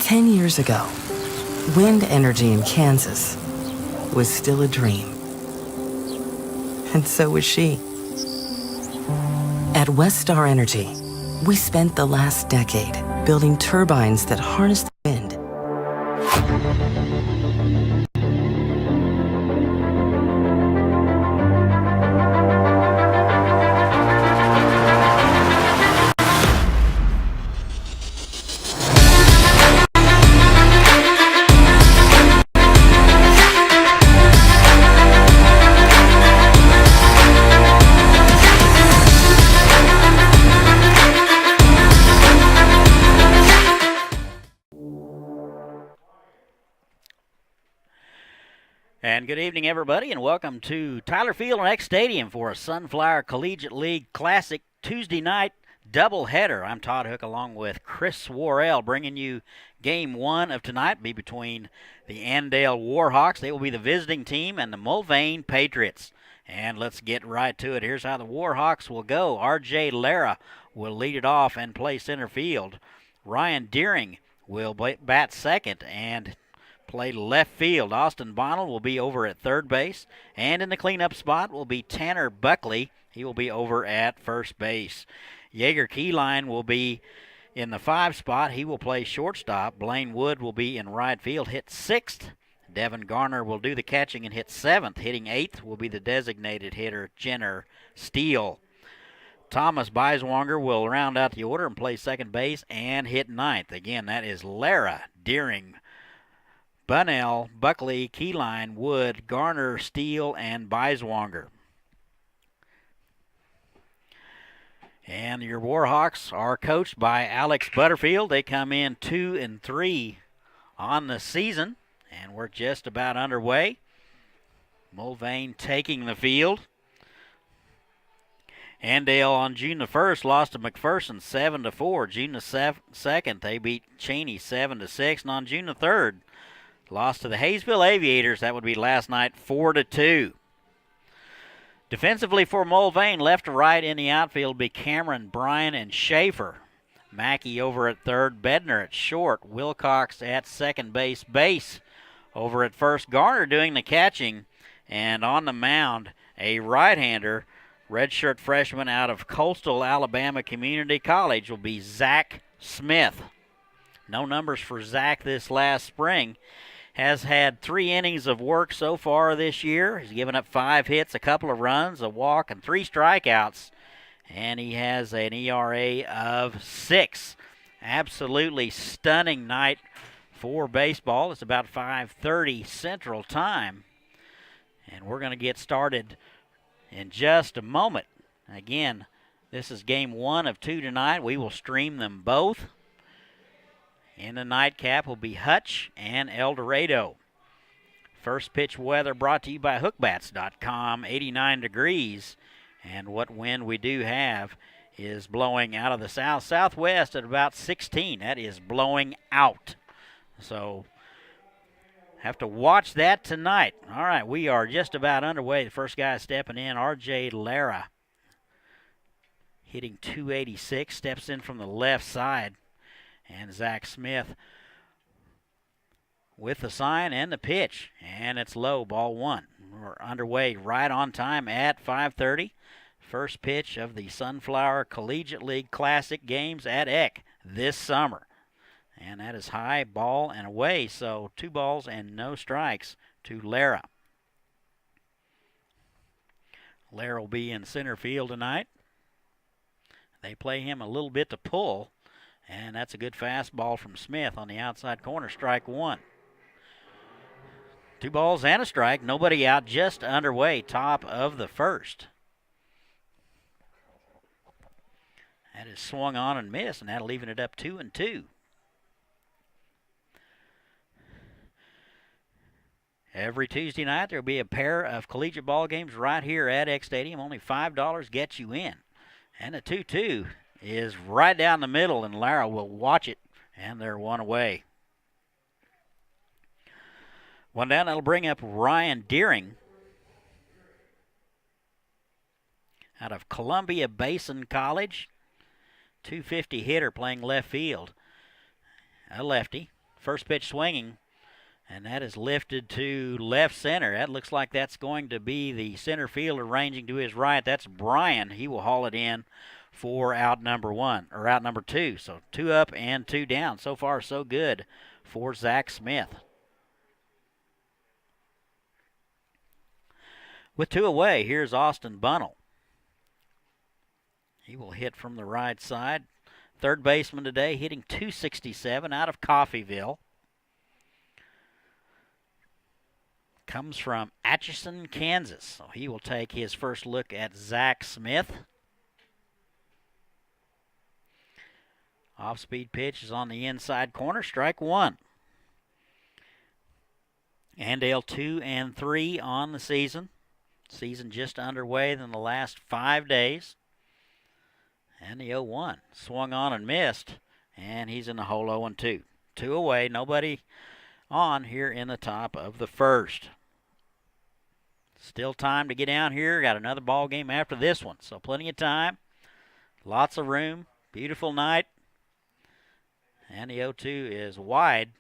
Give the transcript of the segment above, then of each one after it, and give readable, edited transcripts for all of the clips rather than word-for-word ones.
10 years ago, wind energy in Kansas was still a dream. And so was she. At Westar Energy, we spent the last decade building turbines that harness the wind. And good evening, everybody, and welcome to Tyler Field and X Stadium for a Sunflower Collegiate League Classic Tuesday night doubleheader. I'm Todd Hook along with Chris Worrell, bringing you Game 1 of tonight. Be between the Andale Warhawks. They will be the visiting team, and the Mulvane Patriots. And let's get right to it. Here's how the Warhawks will go. R.J. Lara will lead it off and play center field. Ryan Deering will bat second and play left field. Austin Bonnell will be over at third base. And in the cleanup spot will be Tanner Buckley. He will be over at first base. Yeager Keyline will be in the 5 spot. He will play shortstop. Blaine Wood will be in right field, hit 6th. Devin Garner will do the catching and hit 7th. Hitting 8th will be the designated hitter, Jenner Steele. Thomas Beiswanger will round out the order and play second base and hit 9th. Again, that is Lara, Deering, Bunnell, Buckley, Keyline, Wood, Garner, Steele, and Beiswanger. And your Warhawks are coached by Alex Butterfield. They come in 2-3 on the season, and we're just about underway. Mulvane taking the field. Andale on June the 1st lost to McPherson 7-4. June the 2nd, they beat Cheney 7-6. And on June the 3rd, lost to the Hayesville Aviators. That would be last night, 4-2. Defensively for Mulvane, left to right in the outfield be Cameron, Bryan, and Schaefer. Mackey over at third, Bednar at short, Wilcox at second base. Over at first, Garner doing the catching, and on the mound, a right-hander, redshirt freshman out of Coastal Alabama Community College, will be Zach Smith. No numbers for Zach this last spring. Has had 3 innings of work so far this year. He's given up 5 hits, a couple of runs, a walk, and 3 strikeouts. And he has an ERA of 6. Absolutely stunning night for baseball. It's about 5:30 Central Time. And we're going to get started in just a moment. Again, this is Game 1 of 2 tonight. We will stream them both. In the nightcap will be Hutch and El Dorado. First pitch weather brought to you by hookbats.com. 89 degrees. And what wind we do have is blowing out of the south-southwest at about 16. That is blowing out. So have to watch that tonight. All right, we are just about underway. The first guy stepping in, R.J. Lara, hitting .286, steps in from the left side. And Zach Smith with the sign and the pitch. And it's low, ball 1. We're underway right on time at 5:30. First pitch of the Sunflower Collegiate League Classic games at Eck this summer. And that is high, ball, and away. So 2 balls and no strikes to Lara. Lara will be in center field tonight. They play him a little bit to pull. And that's a good fastball from Smith on the outside corner, strike 1. 2 balls and a strike, nobody out, just underway, top of the first. That is swung on and missed, and that'll even it up 2-2. Every Tuesday night there will be a pair of collegiate ball games right here at X Stadium. Only $5 gets you in. And the 2-2 is right down the middle, and Lara will watch it, and they're 1 away. 1 down, that'll bring up Ryan Deering out of Columbia Basin College. .250 hitter playing left field. A lefty. First pitch swinging, and that is lifted to left center. That looks like that's going to be the center fielder ranging to his right. That's Brian. He will haul it in for out number two. So 2 up and 2 down. So far, so good for Zach Smith. With 2 away, here's Austin Bunnell. He will hit from the right side. Third baseman today, hitting .267 out of Coffeyville. Comes from Atchison, Kansas. So he will take his first look at Zach Smith. Off-speed pitch is on the inside corner. Strike 1. Andale 2 and 3 on the season. Season just underway in the last 5 days. And the 0-1 swung on and missed, and he's in the hole 0-2. 2 away, nobody on here in the top of the first. Still time to get down here. Got another ball game after this one, so plenty of time. Lots of room. Beautiful night. And the 0-2 is wide.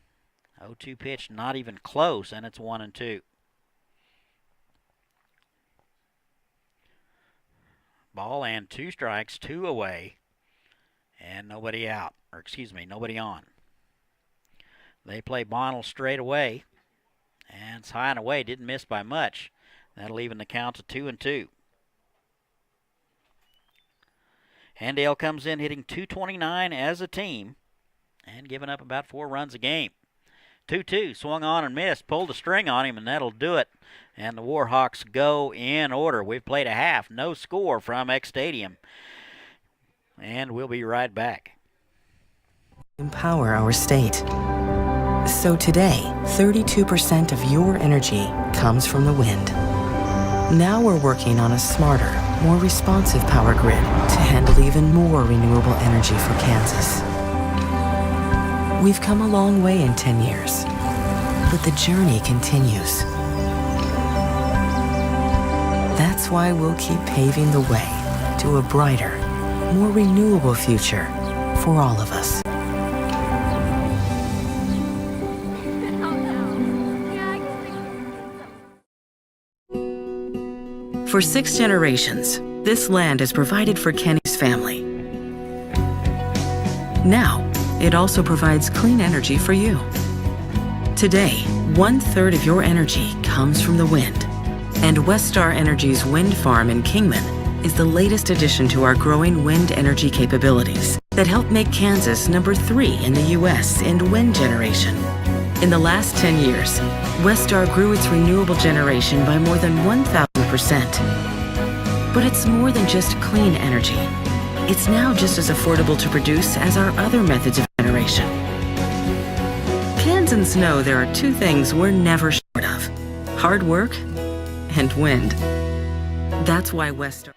0-2 pitch not even close, and it's 1-2. Ball and 2 strikes, 2 away, and nobody out. Nobody on. They play Bonnell straight away, and it's high and away. Didn't miss by much. That'll even the count to 2-2. Andale comes in hitting .229 as a team and giving up about 4 runs a game. 2-2, swung on and missed, pulled a string on him, and that'll do it. And the Warhawks go in order. We've played a half, no score from X Stadium. And we'll be right back. Empower our state. So today, 32% of your energy comes from the wind. Now we're working on a smarter, more responsive power grid to handle even more renewable energy for Kansas. We've come a long way in 10 years, but the journey continues. That's why we'll keep paving the way to a brighter, more renewable future for all of us. For 6 generations, this land has provided for Kenny's family. Now, it also provides clean energy for you. Today, 1/3 of your energy comes from the wind. And Westar Energy's wind farm in Kingman is the latest addition to our growing wind energy capabilities that help make Kansas number 3 in the U.S. in wind generation. In the last 10 years, Westar grew its renewable generation by more than 1,000%. But it's more than just clean energy. It's now just as affordable to produce as our other methods of generation. Kansans know there are 2 things we're never short of: hard work and wind. That's why Westar.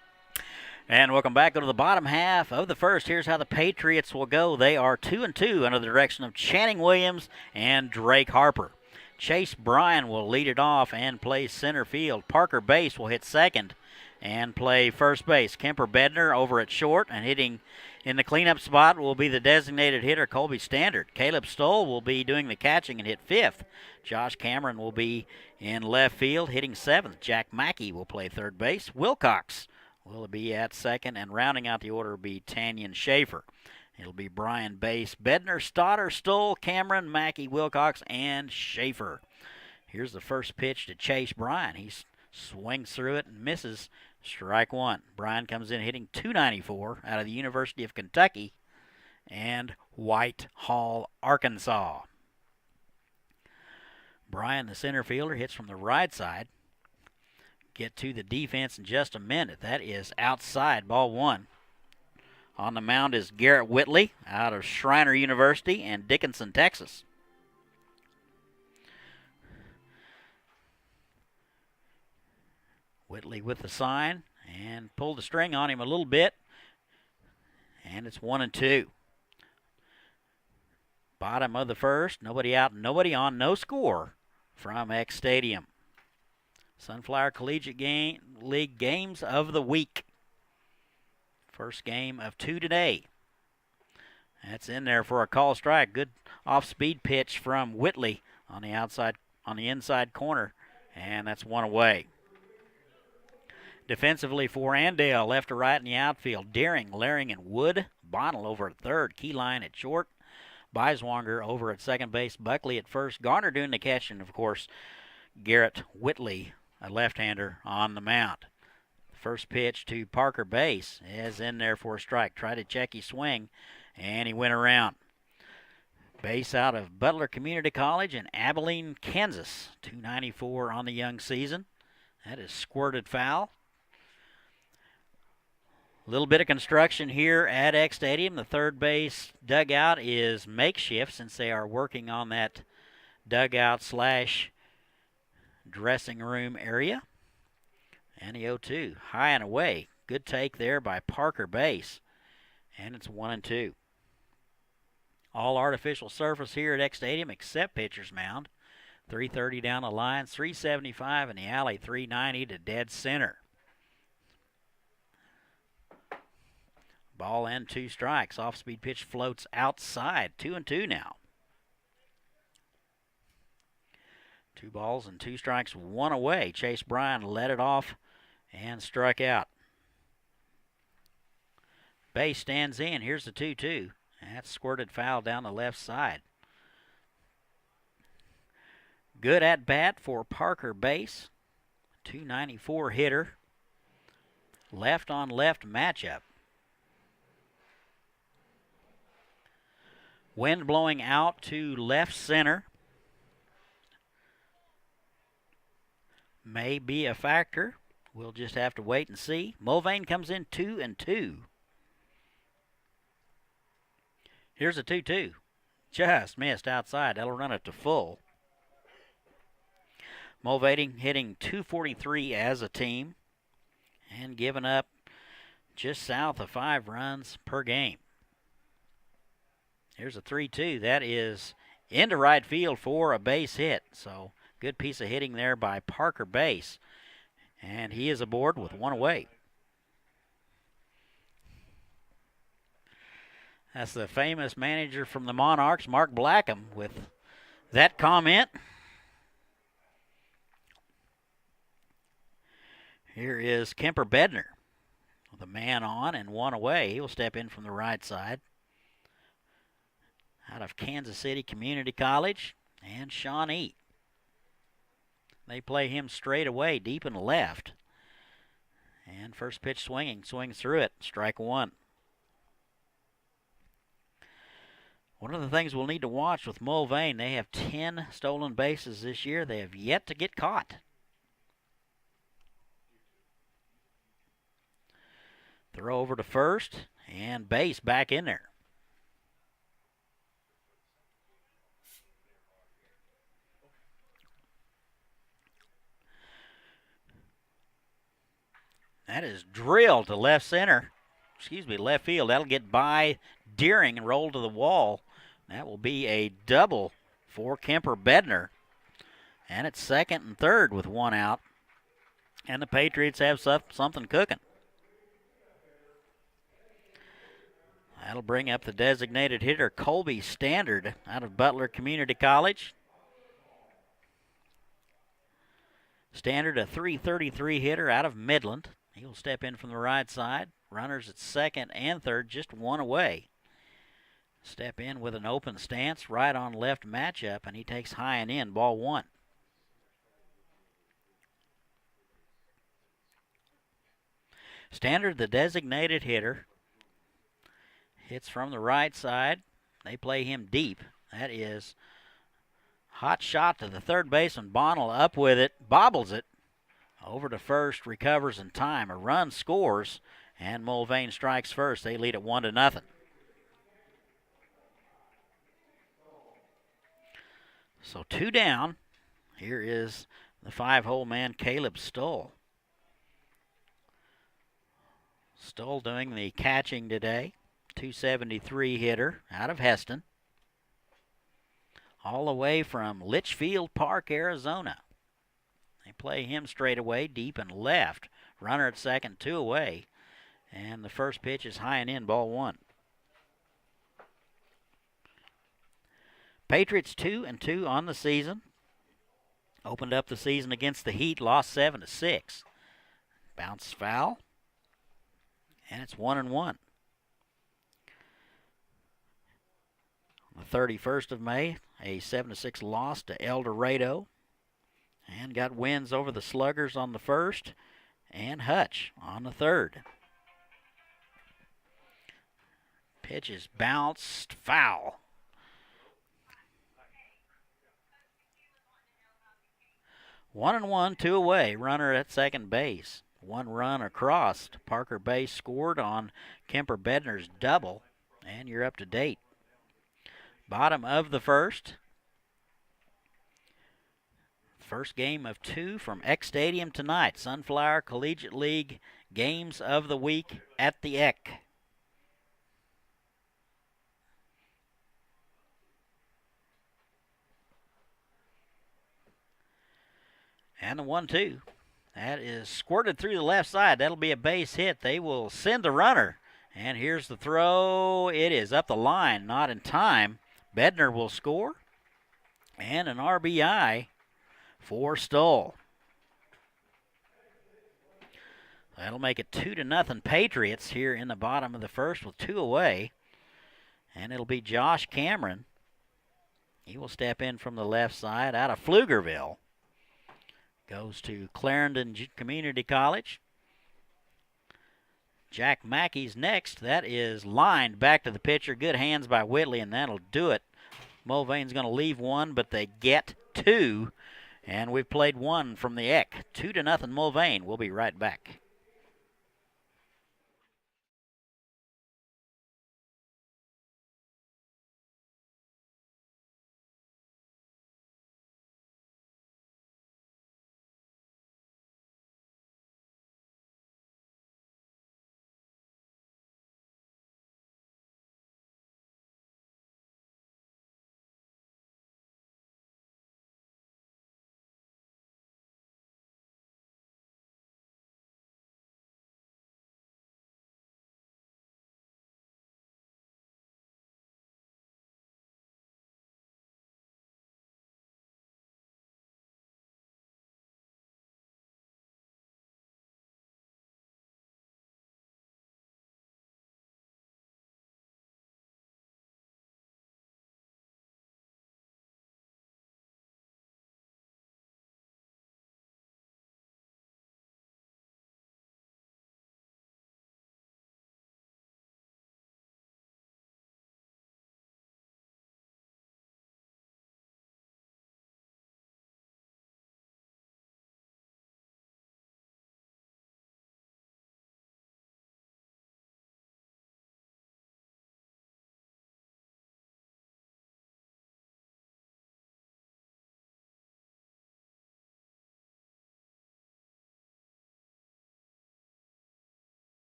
And welcome back to the bottom half of the first. Here's how the Patriots will go. They are 2-2 under the direction of Channing Williams and Drake Harper. Chase Bryan will lead it off and play center field. Parker Bass will hit second and play first base. Kemper Bednar over at short, and hitting in the cleanup spot will be the designated hitter Colby Standard. Caleb Stoll will be doing the catching and hit fifth. Josh Cameron will be in left field hitting seventh. Jack Mackey will play third base. Wilcox will be at second, and rounding out the order will be Tanyan Schaefer. It'll be Brian Bass, Bednar, Stoddard, Stoll, Cameron, Mackey, Wilcox, and Schaefer. Here's the first pitch to Chase Bryan. He swings through it and misses. Strike 1. Bryan comes in hitting .294 out of the University of Kentucky and Whitehall, Arkansas. Bryan, the center fielder, hits from the right side. Get to the defense in just a minute. That is outside, ball 1. On the mound is Garrett Whitley out of Schreiner University and Dickinson, Texas. Whitley with the sign and pulled the string on him a little bit. And it's 1-2. Bottom of the first. Nobody out, nobody on, no score from X Stadium. Sunflower Collegiate League games of the week. First game of 2 today. That's in there for a call strike. Good off-speed pitch from Whitley on the inside corner, and that's one away. Defensively for Andale, left to right in the outfield. Deering, Laring, and Wood. Bonnell over at third. Keyline at short. Beiswanger over at second base. Buckley at first. Garner doing the catch, and of course Garrett Whitley, a left-hander, on the mound. First pitch to Parker Base is in there for a strike. Tried to check his swing, and he went around. Base out of Butler Community College in Abilene, Kansas. .294 on the young season. That is squirted foul. A little bit of construction here at X Stadium. The third base dugout is makeshift since they are working on that dugout slash dressing room area. And the 0-2, high and away. Good take there by Parker Base. And it's 1-2. All artificial surface here at X Stadium except pitcher's mound. 330 down the line, 375 in the alley, 390 to dead center. Ball and 2 strikes. Off-speed pitch floats outside. 2-2 now. 2 balls and 2 strikes, 1 away. Chase Bryan led it off and struck out. Base stands in. Here's the 2-2. That's squirted foul down the left side. Good at bat for Parker Base. .294 hitter. Left on left matchup. Wind blowing out to left center. May be a factor. We'll just have to wait and see. Mulvane comes in 2-2. Here's a 2-2. Just missed outside. That'll run it to full. Mulvane hitting .243 as a team and giving up just south of 5 runs per game. Here's a 3-2. That is into right field for a base hit. So good piece of hitting there by Parker Base. And he is aboard with 1 away. That's the famous manager from the Monarchs, Mark Blackham, with that comment. Here is Kemper Bednar with a man on and 1 away. He will step in from the right side. Out of Kansas City Community College, and Shawnee. They play him straight away, deep and left. And first pitch swinging, swings through it, strike 1. One of the things we'll need to watch with Mulvane, they have 10 stolen bases this year. They have yet to get caught. Throw over to first, and Base back in there. That is drilled to left field. That'll get by Deering and roll to the wall. That will be a double for Kemper Bednar. And it's second and third with 1 out. And the Patriots have something cooking. That'll bring up the designated hitter, Colby Standard, out of Butler Community College. Standard, a .333 hitter out of Midland. He'll step in from the right side. Runners at second and third, just 1 away. Step in with an open stance, right on left matchup, and he takes high and in, ball 1. Standard, the designated hitter, hits from the right side. They play him deep. That is hot shot to the third baseman. Bonnell up with it, bobbles it. Over to first, recovers in time. A run scores, and Mulvane strikes first. They lead it 1-0. So 2 down. Here is the 5-hole man, Caleb Stoll. Stoll doing the catching today. .273 hitter out of Heston. All the way from Litchfield Park, Arizona. They play him straight away, deep and left. Runner at second, 2 away. And the first pitch is high and in, ball 1. Patriots 2-2 on the season. Opened up the season against the Heat, lost 7-6. Bounce foul, and it's 1-1. On the 31st of May, a 7-6 loss to El Dorado, and got wins over the Sluggers on the 1st and Hutch on the 3rd. Pitch is bounced, foul. 1-1, 2 away. Runner at second base. 1 run across. Parker Bay scored on Kemper Bedner's double, and you're up to date. Bottom of the first. First game of 2 from Eck Stadium tonight. Sunflower Collegiate League Games of the Week at the Eck. And the 1-2. That is squirted through the left side. That'll be a base hit. They will send the runner. And here's the throw. It is up the line, not in time. Bedner will score. And an RBI for Stoll. That'll make it 2-0 Patriots here in the bottom of the first with 2 away. And it'll be Josh Cameron. He will step in from the left side out of Pflugerville. Goes to Clarendon Community College. Jack Mackey's next. That is lined back to the pitcher. Good hands by Whitley, and that'll do it. Mulvane's going to leave 1, but they get 2. And we've played 1 from the Eck. 2-0 Mulvane. We'll be right back.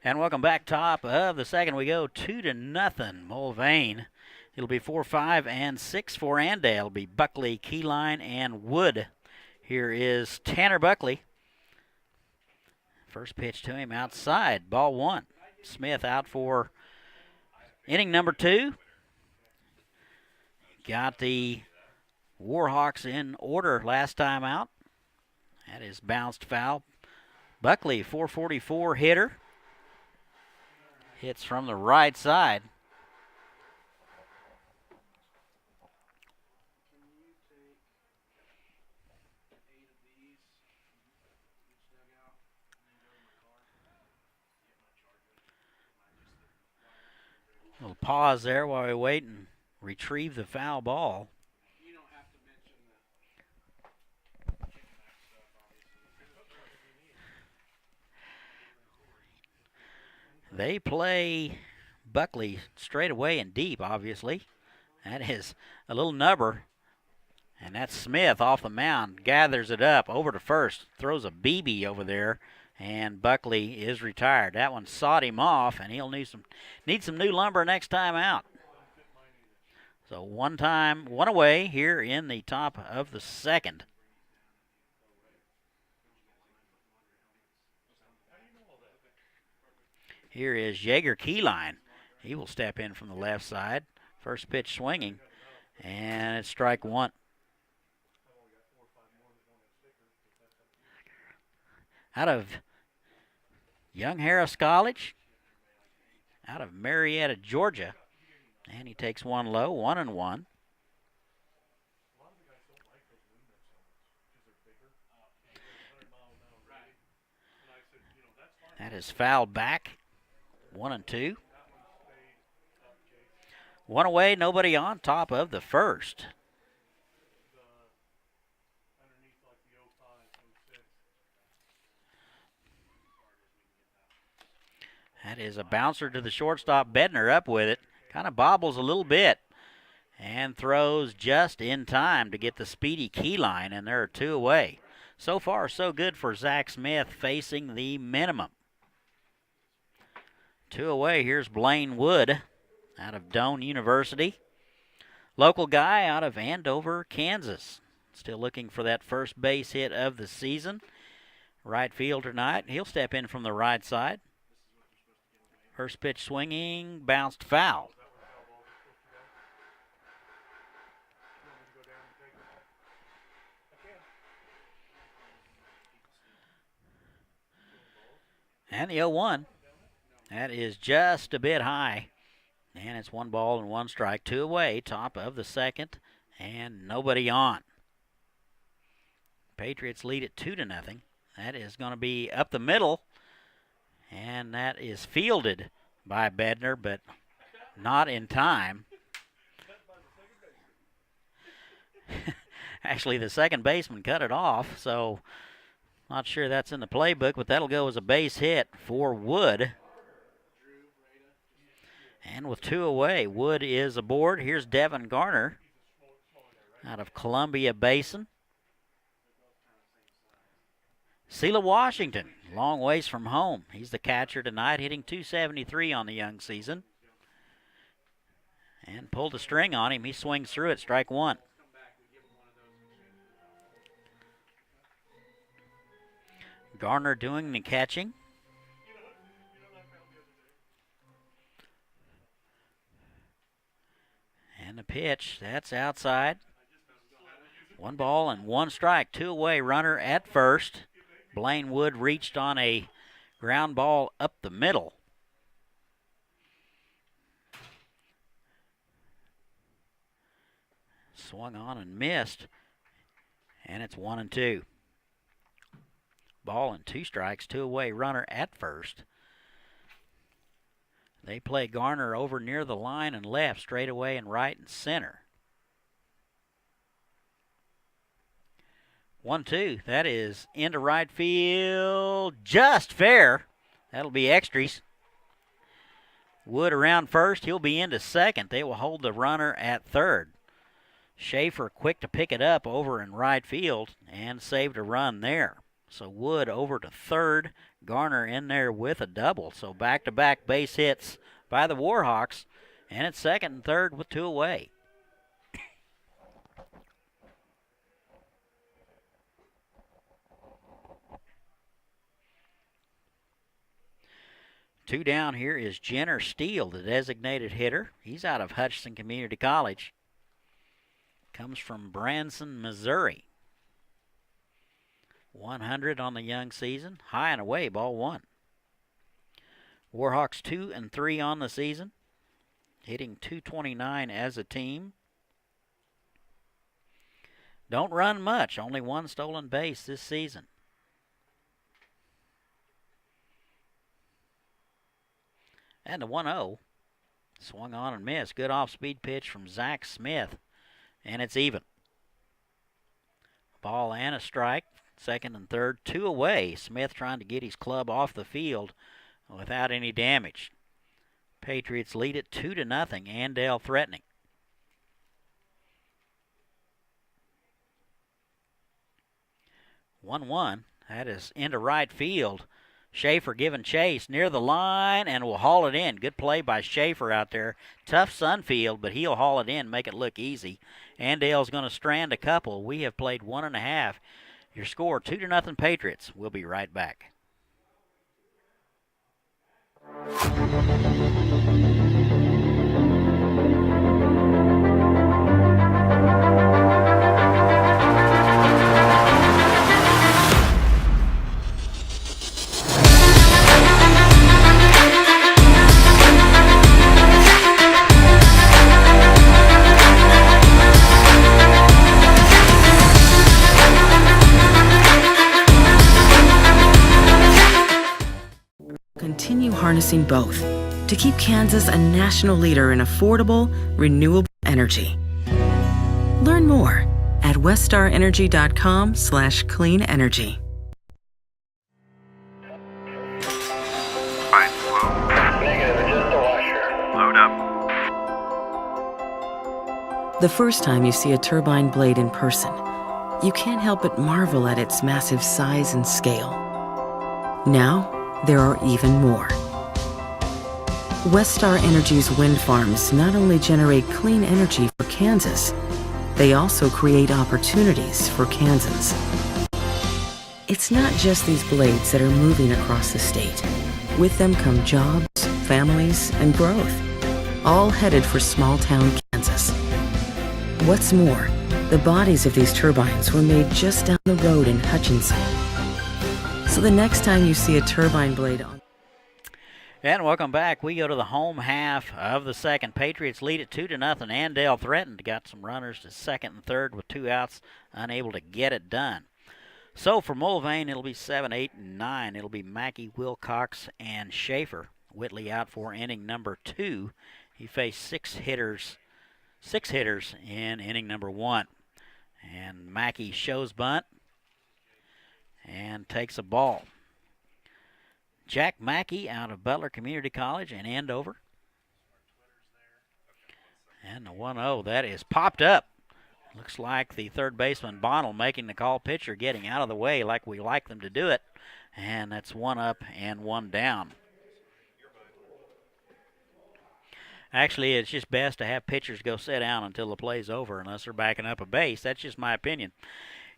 And welcome back. Top of the second, we go 2-0 Mulvane. It'll be 4, 5, and 6 for Andale. It'll be Buckley, Keyline, and Wood. Here is Tanner Buckley. First pitch to him outside. Ball 1. Smith out for inning number 2. Got the Warhawks in order last time out. That is bounced foul. Buckley, 444 hitter. Hits from the right side. A little pause there while we wait and retrieve the foul ball. They play Buckley straight away and deep, obviously. That is a little nubber. And that's Smith off the mound. Gathers it up over to first. Throws a BB over there. And Buckley is retired. That one sawed him off, and he'll need some new lumber next time out. So one away here in the top of the second. Here is Jaeger Keyline. He will step in from the left side. First pitch swinging, and it's strike one. Out of Young Harris College, out of Marietta, Georgia, and he takes one low, 1-1. That is fouled back, 1-2. One away, nobody on, top of the first. That is a bouncer to the shortstop. Bednar up with it. Kind of bobbles a little bit and throws just in time to get the speedy Keyline, and there are two away. So far, so good for Zach Smith facing the minimum. Two away. Here's Blaine Wood out of Doane University. Local guy out of Andover, Kansas. Still looking for that first base hit of the season. Right field tonight. He'll step in from the right side. First pitch swinging, bounced foul. And the 0-1. That is just a bit high. And it's 1-1 strike, two away, top of the second, and nobody on. Patriots lead it 2-0. That is going to be up the middle. And that is fielded by Bednar, but not in time. Actually, the second baseman cut it off, so not sure that's in the playbook, but that'll go as a base hit for Wood. And with two away, Wood is aboard. Here's Devin Garner out of Columbia Basin. Sela Washington, long ways from home. He's the catcher tonight, hitting .273 on the young season. And pulled a string on him. He swings through it, strike one. Garner doing the catching. And the pitch, that's outside. 1-1 strike, two away, runner at first. Blaine Wood reached on a ground ball up the middle. Swung on and missed. And it's 1-2. Ball and two strikes, two away, runner at first. They play Garner over near the line and left, straight away and right and center. 1-2. That is into right field. Just fair. That'll be extras. Wood around first. He'll be into second. They will hold the runner at third. Schaefer quick to pick it up over in right field and saved a run there. So Wood over to third. Garner in there with a double. So back-to-back base hits by the Warhawks. And it's second and third with two away. Two down here is Jenner Steele, the designated hitter. He's out of Hutchinson Community College. Comes from Branson, Missouri. 100 on the young season. High and away, ball one. Warhawks 2-3 on the season. Hitting .229 as a team. Don't run much. Only one stolen base this season. And the 1-0. Swung on and missed. Good off-speed pitch from Zach Smith. And it's even. Ball and a strike. Second and third. Two away. Smith trying to get his club off the field without any damage. Patriots lead it 2-0. Andale threatening. One. That is into right field. Schaefer giving chase near the line and will haul it in. Good play by Schaefer out there. Tough sun field, but he'll haul it in, make it look easy. Andale's going to strand a couple. We have played 1.5. Your score 2-0 Patriots. We'll be right back. Continue harnessing both to keep Kansas a national leader in affordable, renewable energy. Learn more at weststarenergy.com/clean energy. Fine, slow. Negative, just a washer. Load up. The first time you see a turbine blade in person, you can't help but marvel at its massive size and scale. Now, there are even more. Westar Energy's wind farms not only generate clean energy for Kansas, they also create opportunities for Kansans. It's not just these blades that are moving across the state. With them come jobs, families, and growth, all headed for small-town Kansas. What's more, the bodies of these turbines were made just down the road in Hutchinson. So the next time you see a turbine blade on... And welcome back. We go to the home half of the second. Patriots lead it 2-0. Andale threatened, got some runners to second and third with 2 outs, unable to get it done. So for Mulvane, it'll be 7, 8, and 9. It'll be Mackey, Wilcox, and Schaefer. Whitley out for inning number 2. He faced six hitters in inning number 1. And Mackey shows bunt and takes a ball. Jack Mackey out of Butler Community College in Andover. And the 1-0, that is popped up. Looks like the third baseman, Bonnell, making the call. Pitcher getting out of the way like we like them to do it. And that's 1 up and 1 down. Actually, it's just best to have pitchers go sit down until the play's over unless they're backing up a base. That's just my opinion.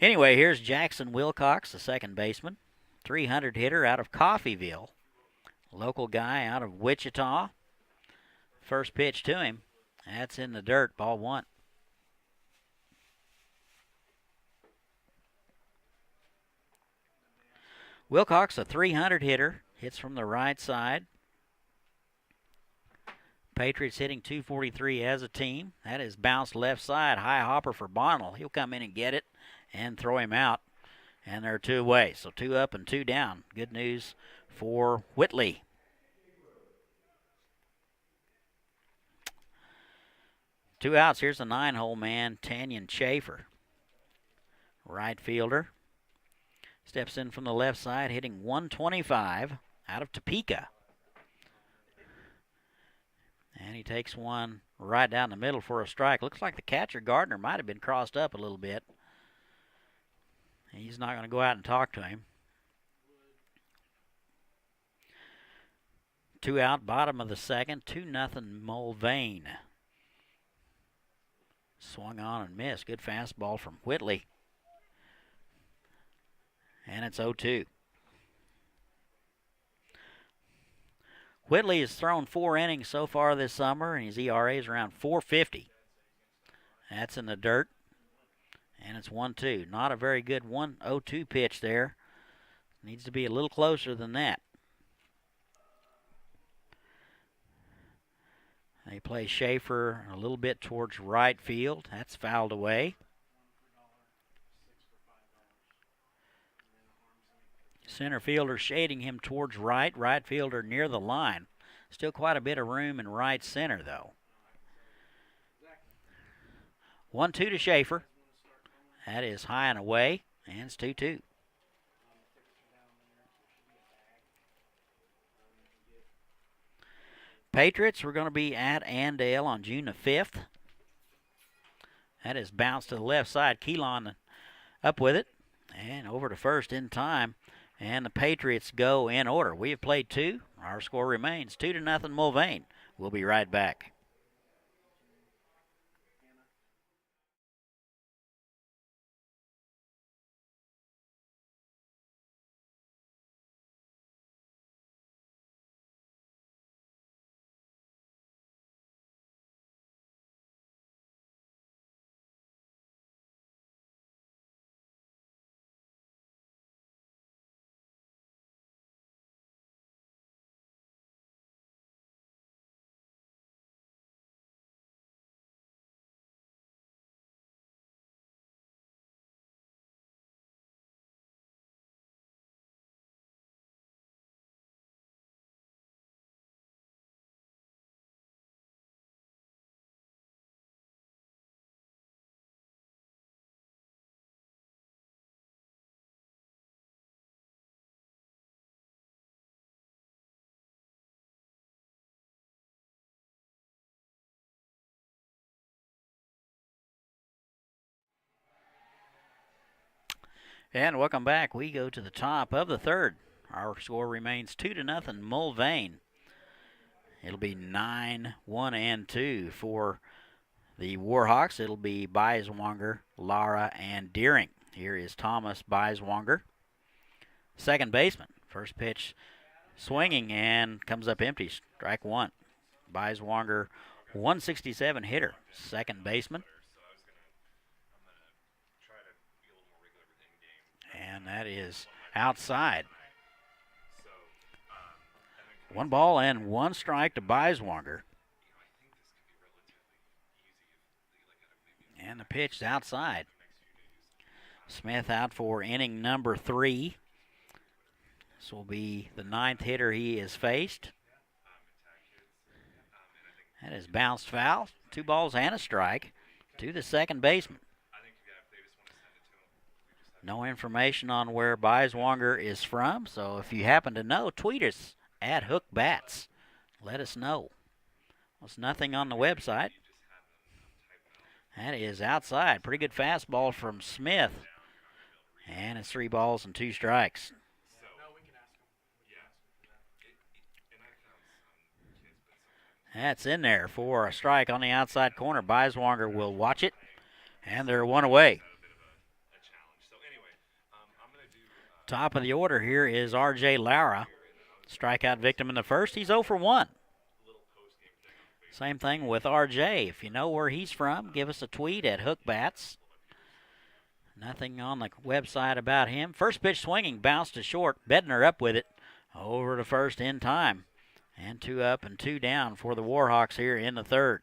Anyway, here's Jackson Wilcox, the second baseman. 300 hitter out of Coffeyville. Local guy out of Wichita. First pitch to him. That's in the dirt, ball 1. Wilcox, a 300 hitter, hits from the right side. Patriots hitting 243 as a team. That is bounced left side. High hopper for Bonnell. He'll come in and get it and throw him out. And they're 2 away. So 2 up and 2 down. Good news for Whitley. Two outs. Here's the 9-hole man, Tanyan Schaefer. Right fielder. Steps in from the left side, hitting 125 out of Topeka. And he takes one right down the middle for a strike. Looks like the catcher, Gardner, might have been crossed up a little bit. He's not going to go out and talk to him. 2 out, bottom of the second, 2-0 Mulvane. Swung on and missed. Good fastball from Whitley. And it's 0-2. Whitley has thrown 4 innings so far this summer, and his ERA is around 4.50. That's in the dirt. And it's 1-2. Not a very good 1-0-2 pitch there. Needs to be a little closer than that. They play Schaefer a little bit towards right field. That's fouled away. Center fielder shading him towards right. Right fielder near the line. Still quite a bit of room in right center, though. 1-2 to Schaefer. That is high and away, and it's 2-2. Patriots, we're going to be at Andale on June the 5th. That is bounced to the left side. Keelan up with it, and over to first in time. And the Patriots go in order. We have played 2. Our score remains 2-0 Mulvane. We'll be right back. And welcome back. We go to the top of the third. Our score remains 2-0 Mulvane. It'll be 9, 1, and 2 for the Warhawks. It'll be Beiswanger, Lara, and Deering. Here is Thomas Beiswanger, second baseman. First pitch swinging and comes up empty. Strike one. Beiswanger, 167 hitter, second baseman. And that is outside. 1 ball and 1 strike to Beiswanger. And the pitch is outside. Smith out for inning number 3. This will be the 9th hitter he has faced. That is bounced foul. 2 balls and a strike to the second baseman. No information on where Beiswanger is from, so if you happen to know, tweet us at HookBats. Let us know. There's nothing on the website. That is outside. Pretty good fastball from Smith. And it's 3 balls and 2 strikes. That's in there for a strike on the outside corner. Beiswanger will watch it, and they're 1 away. Top of the order here is R.J. Lara. Strikeout victim in the first. He's 0 for 1. Same thing with R.J. If you know where he's from, give us a tweet at HookBats. Nothing on the website about him. First pitch swinging, bounced to short. Bednar up with it. Over to first in time. And 2 up and 2 down for the Warhawks here in the third.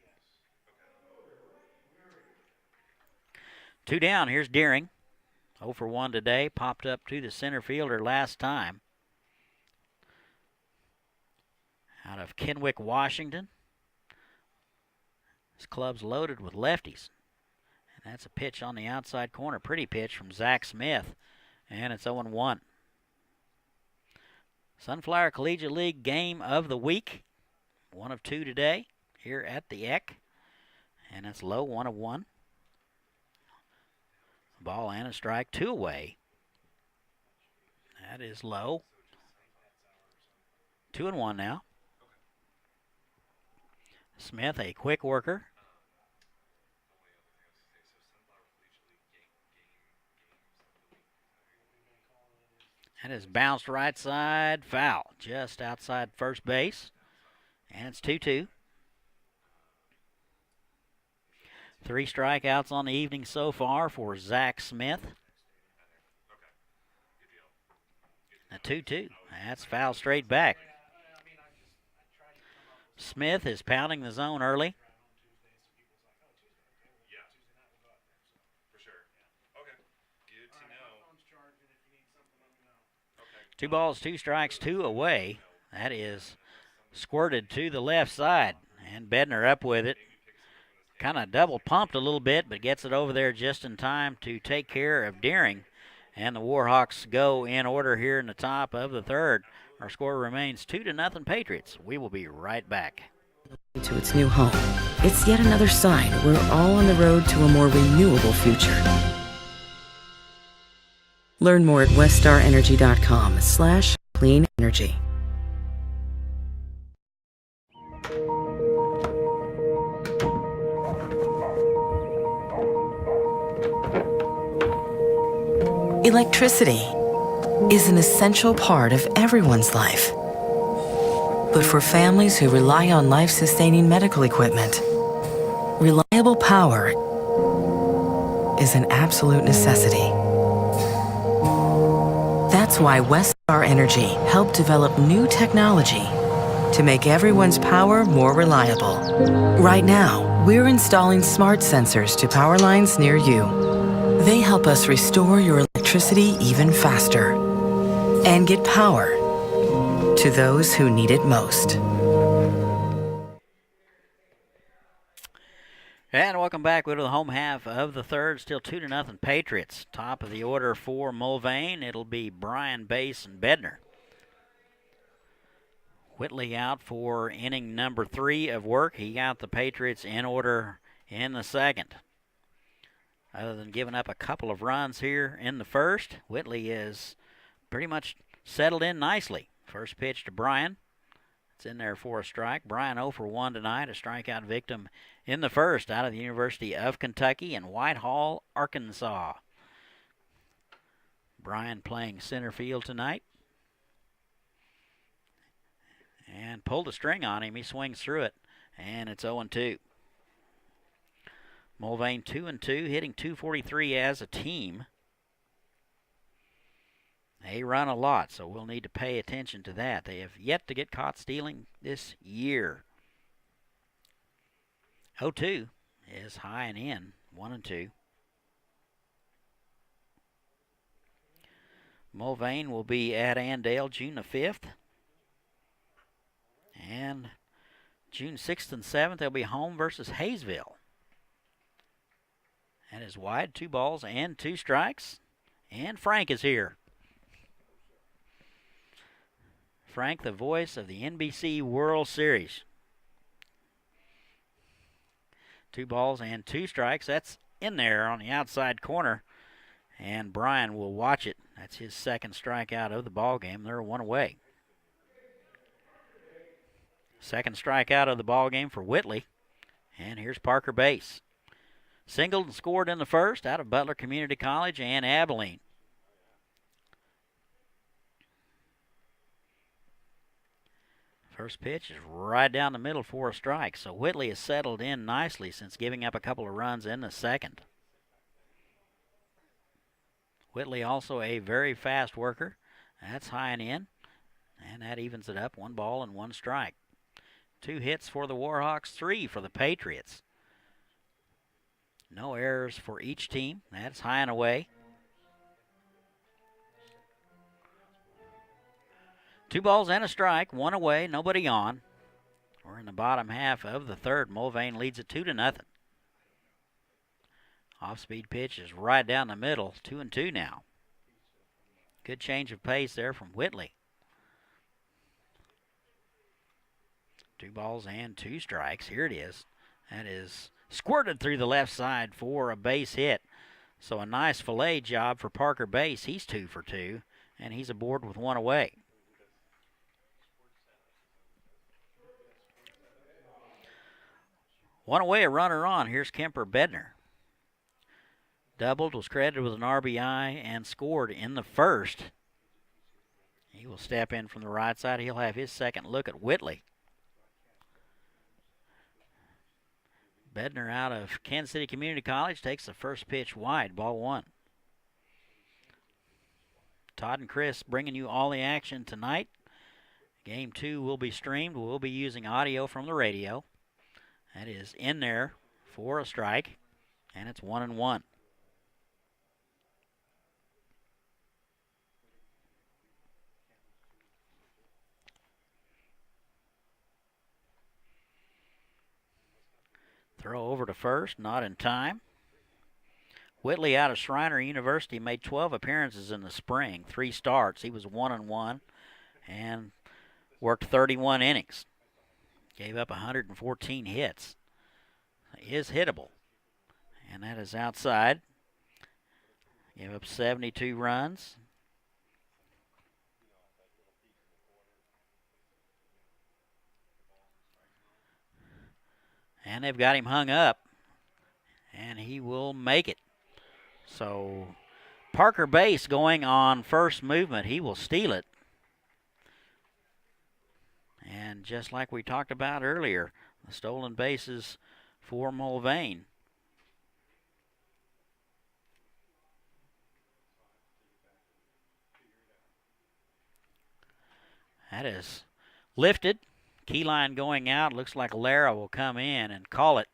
2 down. Here's Deering. 0 for 1 today. Popped up to the center fielder last time. Out of Kenwick, Washington. This club's loaded with lefties. And that's a pitch on the outside corner. Pretty pitch from Zach Smith. And it's 0-1. Sunflower Collegiate League game of the week. 1 of 2 today here at the Eck. And it's low, 1-1. Ball and a strike, 2 away. That is low. 2-1 now. Smith, a quick worker. That is bounced right side, foul, just outside first base. And it's 2-2. 3 strikeouts on the evening so far for Zach Smith. A 2-2. That's foul straight back. Smith is pounding the zone early. Two balls, 2 strikes, 2 away. That is squirted to the left side. And Bednar up with it. Kind of double pumped a little bit, but gets it over there just in time to take care of Deering. And the Warhawks go in order here in the top of the third. Our score remains 2-0 Patriots. We will be right back. To its new home, it's yet another sign we're all on the road to a more renewable future. Learn more at weststarenergy.com/clean energy. Electricity is an essential part of everyone's life. But for families who rely on life-sustaining medical equipment, reliable power is an absolute necessity. That's why Westar Energy helped develop new technology to make everyone's power more reliable. Right now, we're installing smart sensors to power lines near you. They help us restore your electricity even faster and get power to those who need it most. And welcome back. We're to the home half of the third. Still 2-0 Patriots. Top of the order for Mulvane. It'll be Brian Bass and Bednar. Whitley out for inning number 3 of work. He got the Patriots in order in the second. Other than giving up a couple of runs here in the first, Whitley is pretty much settled in nicely. First pitch to Brian. It's in there for a strike. Brian 0 for 1 tonight, a strikeout victim in the first out of the University of Kentucky in Whitehall, Arkansas. Brian playing center field tonight. And pulled a string on him. He swings through it, and it's 0-2. Mulvane 2-2, hitting .243 as a team. They run a lot, so we'll need to pay attention to that. They have yet to get caught stealing this year. 0-2 is high and in, 1-2. Mulvane will be at Andale June the 5th. And June 6th and 7th, they'll be home versus Hayesville. That is wide, 2 balls and 2 strikes. And Frank is here. Frank, the voice of the NBC World Series. 2 balls and 2 strikes. That's in there on the outside corner. And Brian will watch it. That's his second strikeout of the ball game. They're 1 away. Second strikeout of the ball game for Whitley. And here's Parker Bass. Singled and scored in the first out of Butler Community College and Abilene. First pitch is right down the middle for a strike. So Whitley has settled in nicely since giving up a couple of runs in the second. Whitley also a very fast worker. That's high and in. And that evens it up. 1 ball and 1 strike. 2 hits for the Warhawks, 3 for the Patriots. No errors for each team. That's high and away. 2 balls and a strike, 1 away, nobody on. We're in the bottom half of the third. Mulvane leads it 2-0. Off-speed pitch is right down the middle, 2-2 now. Good change of pace there from Whitley. 2 balls and 2 strikes. Here it is. That is squirted through the left side for a base hit. So a nice fillet job for Parker Bass. He's 2 for 2, and he's aboard with 1 away. One away, a runner on. Here's Kemper Bednar. Doubled, was credited with an RBI, and scored in the first. He will step in from the right side. He'll have his second look at Whitley. Bednar out of Kansas City Community College takes the first pitch wide, ball 1. Todd and Chris bringing you all the action tonight. Game 2 will be streamed. We'll be using audio from the radio. That is in there for a strike, and it's 1-1. Throw over to first, not in time. Whitley out of Schreiner University made 12 appearances in the spring, 3 starts. He was 1-1 and worked 31 innings. Gave up 114 hits. He is hittable. And that is outside. Gave up 72 runs. And they've got him hung up. And he will make it. So Parker Bass going on first movement. He will steal it. And just like we talked about earlier, the stolen bases for Mulvane. That is lifted. Key line going out. Looks like Lara will come in and call it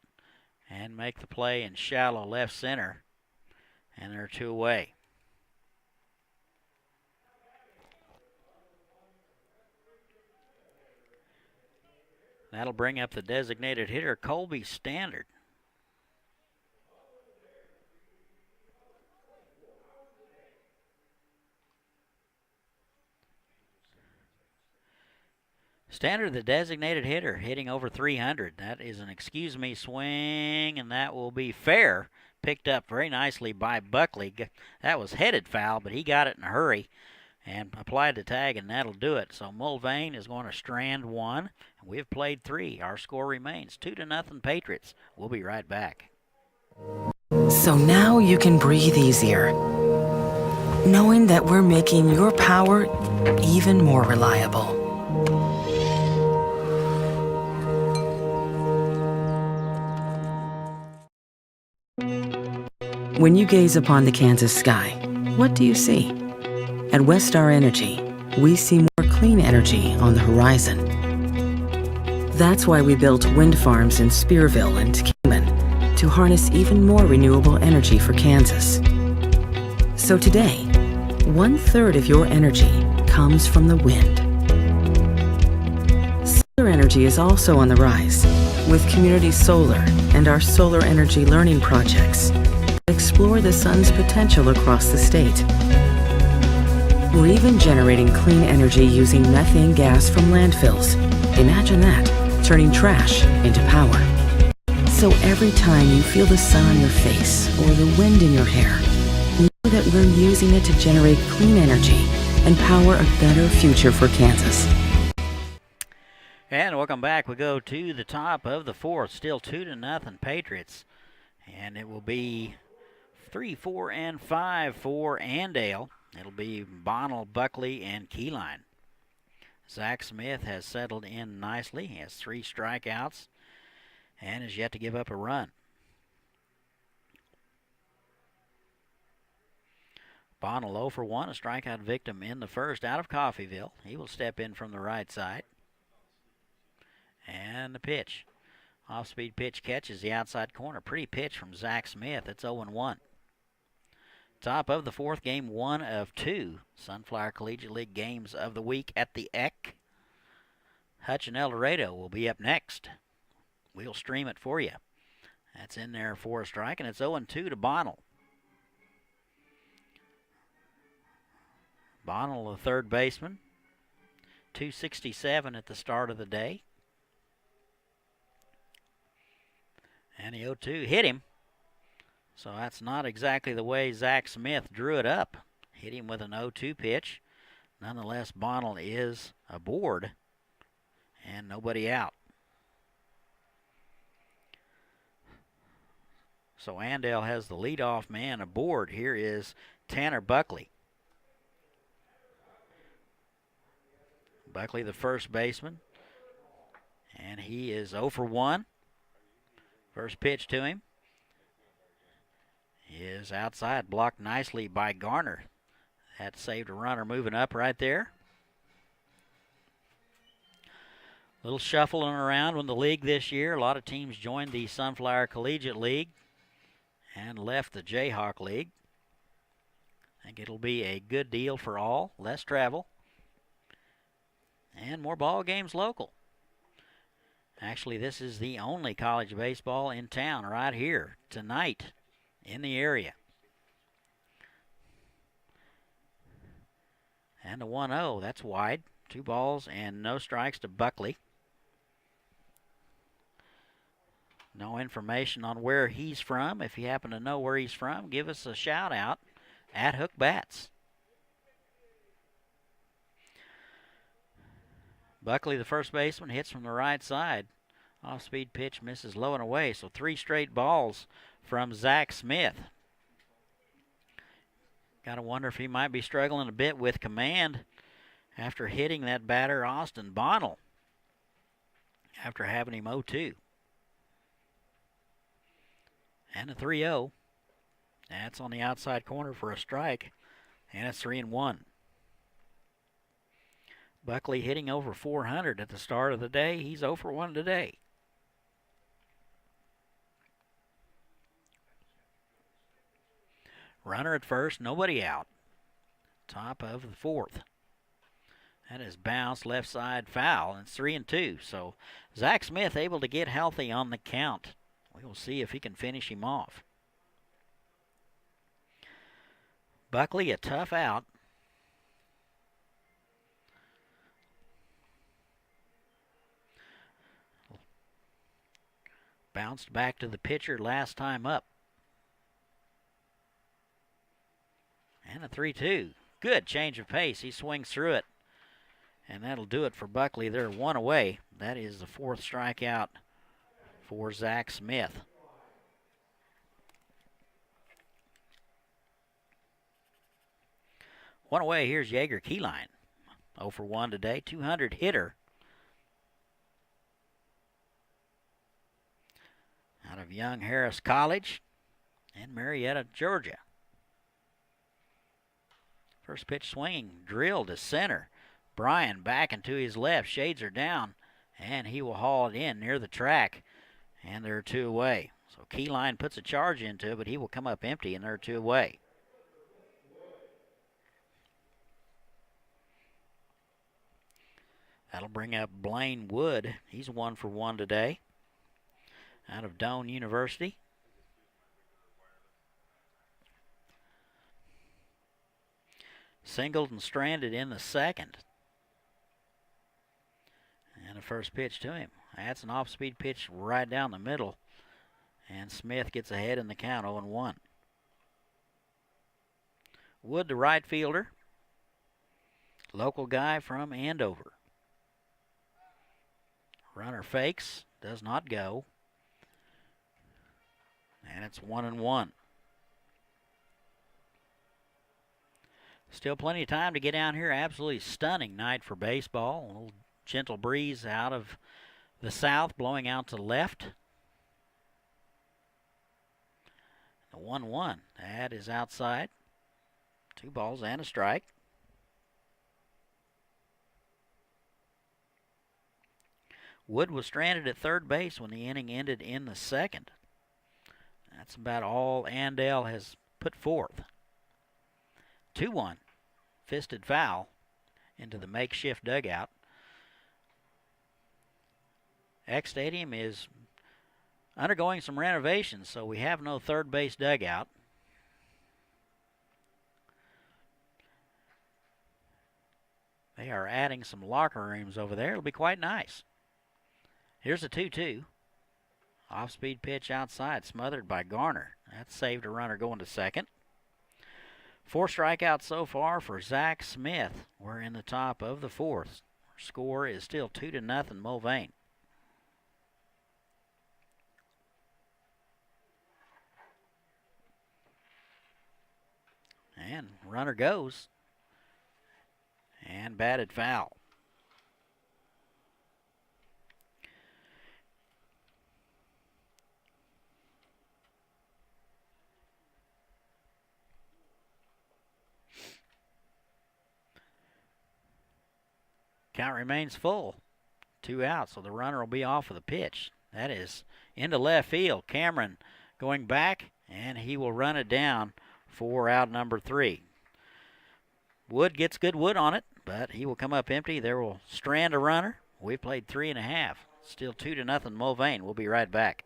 and make the play in shallow left center. And they're 2 away. That'll bring up the designated hitter, Colby Standard. Standard, the designated hitter, hitting over 300. That is an excuse me swing, and that will be fair picked up very nicely by Buckley. That was headed foul, but he got it in a hurry and applied the tag, and that'll do it. So Mulvane is going to strand one, and we have played 3. Our score remains 2-0 Patriots. We'll be right back. So now you can breathe easier, knowing that we're making your power even more reliable. When you gaze upon the Kansas sky, what do you see? At Westar Energy, we see more clean energy on the horizon. That's why we built wind farms in Spearville and Kingman to harness even more renewable energy for Kansas. So today, 1/3 of your energy comes from the wind. Solar energy is also on the rise, with community solar and our solar energy learning projects that explore the sun's potential across the state. We're even generating clean energy using methane gas from landfills. Imagine that, turning trash into power. So every time you feel the sun on your face or the wind in your hair, know that we're using it to generate clean energy and power a better future for Kansas. And welcome back. We go to the top of the 4th, still 2-0 Patriots. And it will be 3, 4, and 5 for Andale. It'll be Bonnell, Buckley, and Keyline. Zach Smith has settled in nicely. He has 3 strikeouts and has yet to give up a run. Bonnell 0 for 1, a strikeout victim in the first out of Coffeyville. He will step in from the right side. And the pitch. Off-speed pitch catches the outside corner. Pretty pitch from Zach Smith. It's 0-1. Top of the 4th, game 1 of 2 Sunflower Collegiate League games of the week at the Eck. Hutch and El Dorado will be up next. We'll stream it for you. That's in there for a strike, and it's 0-2 to Bonnell. Bonnell, the third baseman, 267 at the start of the day. And the 0-2 hit him. So that's not exactly the way Zach Smith drew it up. Hit him with an 0-2 pitch. Nonetheless, Bonnell is aboard and nobody out. So Andale has the leadoff man aboard. Here is Tanner Buckley. Buckley, the first baseman, and he is 0 for 1. First pitch to him is outside, blocked nicely by Garner. That saved a runner moving up right there. Little shuffling around in the league this year. A lot of teams joined the Sunflower Collegiate League and left the Jayhawk League. I think it'll be a good deal for all. Less travel and more ball games local. Actually, this is the only college baseball in town right here tonight in the area. And a 1-0, that's wide. 2 balls and no strikes to Buckley. No information on where he's from. If you happen to know where he's from, give us a shout out at Hook Bats. Buckley, the first baseman, hits from the right side. Off-speed pitch misses low and away. So 3 straight balls from Zach Smith. Got to wonder if he might be struggling a bit with command after hitting that batter, Austin Bonnell, after having him 0-2. And a 3-0. That's on the outside corner for a strike. And it's 3-1. Buckley hitting over 400 at the start of the day. He's 0 for 1 today. Runner at first, nobody out. Top of the 4th. That is bounced left side foul, and it's 3-2. So Zach Smith able to get healthy on the count. We will see if he can finish him off. Buckley, a tough out. Bounced back to the pitcher last time up. And a 3-2. Good change of pace. He swings through it. And that'll do it for Buckley. They're one away. That is the fourth strikeout for Zach Smith. One away. Here's Jaeger Keyline. 0 for 1 today. 200 hitter. Out of Young Harris College in Marietta, Georgia. First pitch swinging, drilled to center. Bryan back and to his left. Shades are down, and he will haul it in near the track. And they're 2 away. So Keyline puts a charge into it, but he will come up empty, and they're 2 away. That'll bring up Blaine Wood. He's 1 for 1 today. Out of Doane University. Singled and stranded in the second. And a first pitch to him. That's an off-speed pitch right down the middle. And Smith gets ahead in the count, 0-1. Wood, the right fielder. Local guy from Andover. Runner fakes, does not go. And it's 1-1. Still plenty of time to get down here. Absolutely stunning night for baseball. A little gentle breeze out of the south blowing out to left. The 1-1. That is outside. 2 balls and a strike. Wood was stranded at third base when the inning ended in the second. That's about all Andale has put forth. 2-1. Fisted foul into the makeshift dugout. X Stadium is undergoing some renovations, so we have no third base dugout. They are adding some locker rooms over there. It'll be quite nice. Here's a 2-2. Off-speed pitch outside, smothered by Garner. That saved a runner going to second. 4 strikeouts so far for Zach Smith. We're in the top of the fourth. Our score is still 2-0 Mulvane. And runner goes. And batted foul. Count remains full. 2 outs, so the runner will be off of the pitch. That is into left field. Cameron going back, and he will run it down for out number 3. Wood gets good wood on it, but he will come up empty. There will strand a runner. We've played 3.5. Still 2-0 Mulvane. We'll be right back.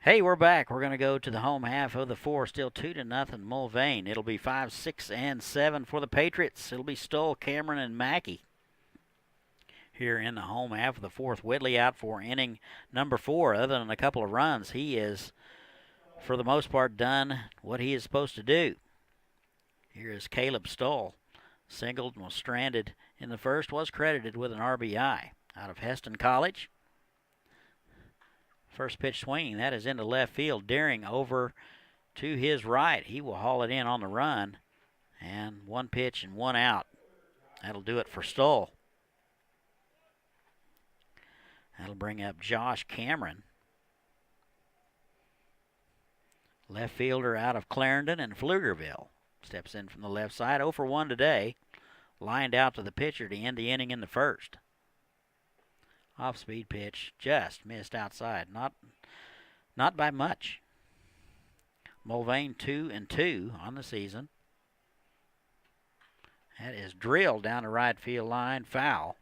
Hey, we're back. We're going to go to the home half of the 4. Still 2-0 Mulvane. It'll be 5, 6, and 7 for the Patriots. It'll be Stoll, Cameron, and Mackey here in the home half of the 4th. Whitley out for inning number 4. Other than a couple of runs, he is, for the most part, done what he is supposed to do. Here is Caleb Stoll. Singled and was stranded in the first. Was credited with an RBI. out of Heston College. First pitch swinging, that is into left field. Deering over to his right. He will haul it in on the run. And one pitch and one out. That'll do it for Stoll. That'll bring up Josh Cameron. Left fielder out of Clarendon and Pflugerville. Steps in from the left side. 0 for 1 today. Lined out to the pitcher to end the inning in the first. Off-speed pitch, just missed outside. Not by much. Mulvane 2-2 on the season. That is drilled down the right field line, foul.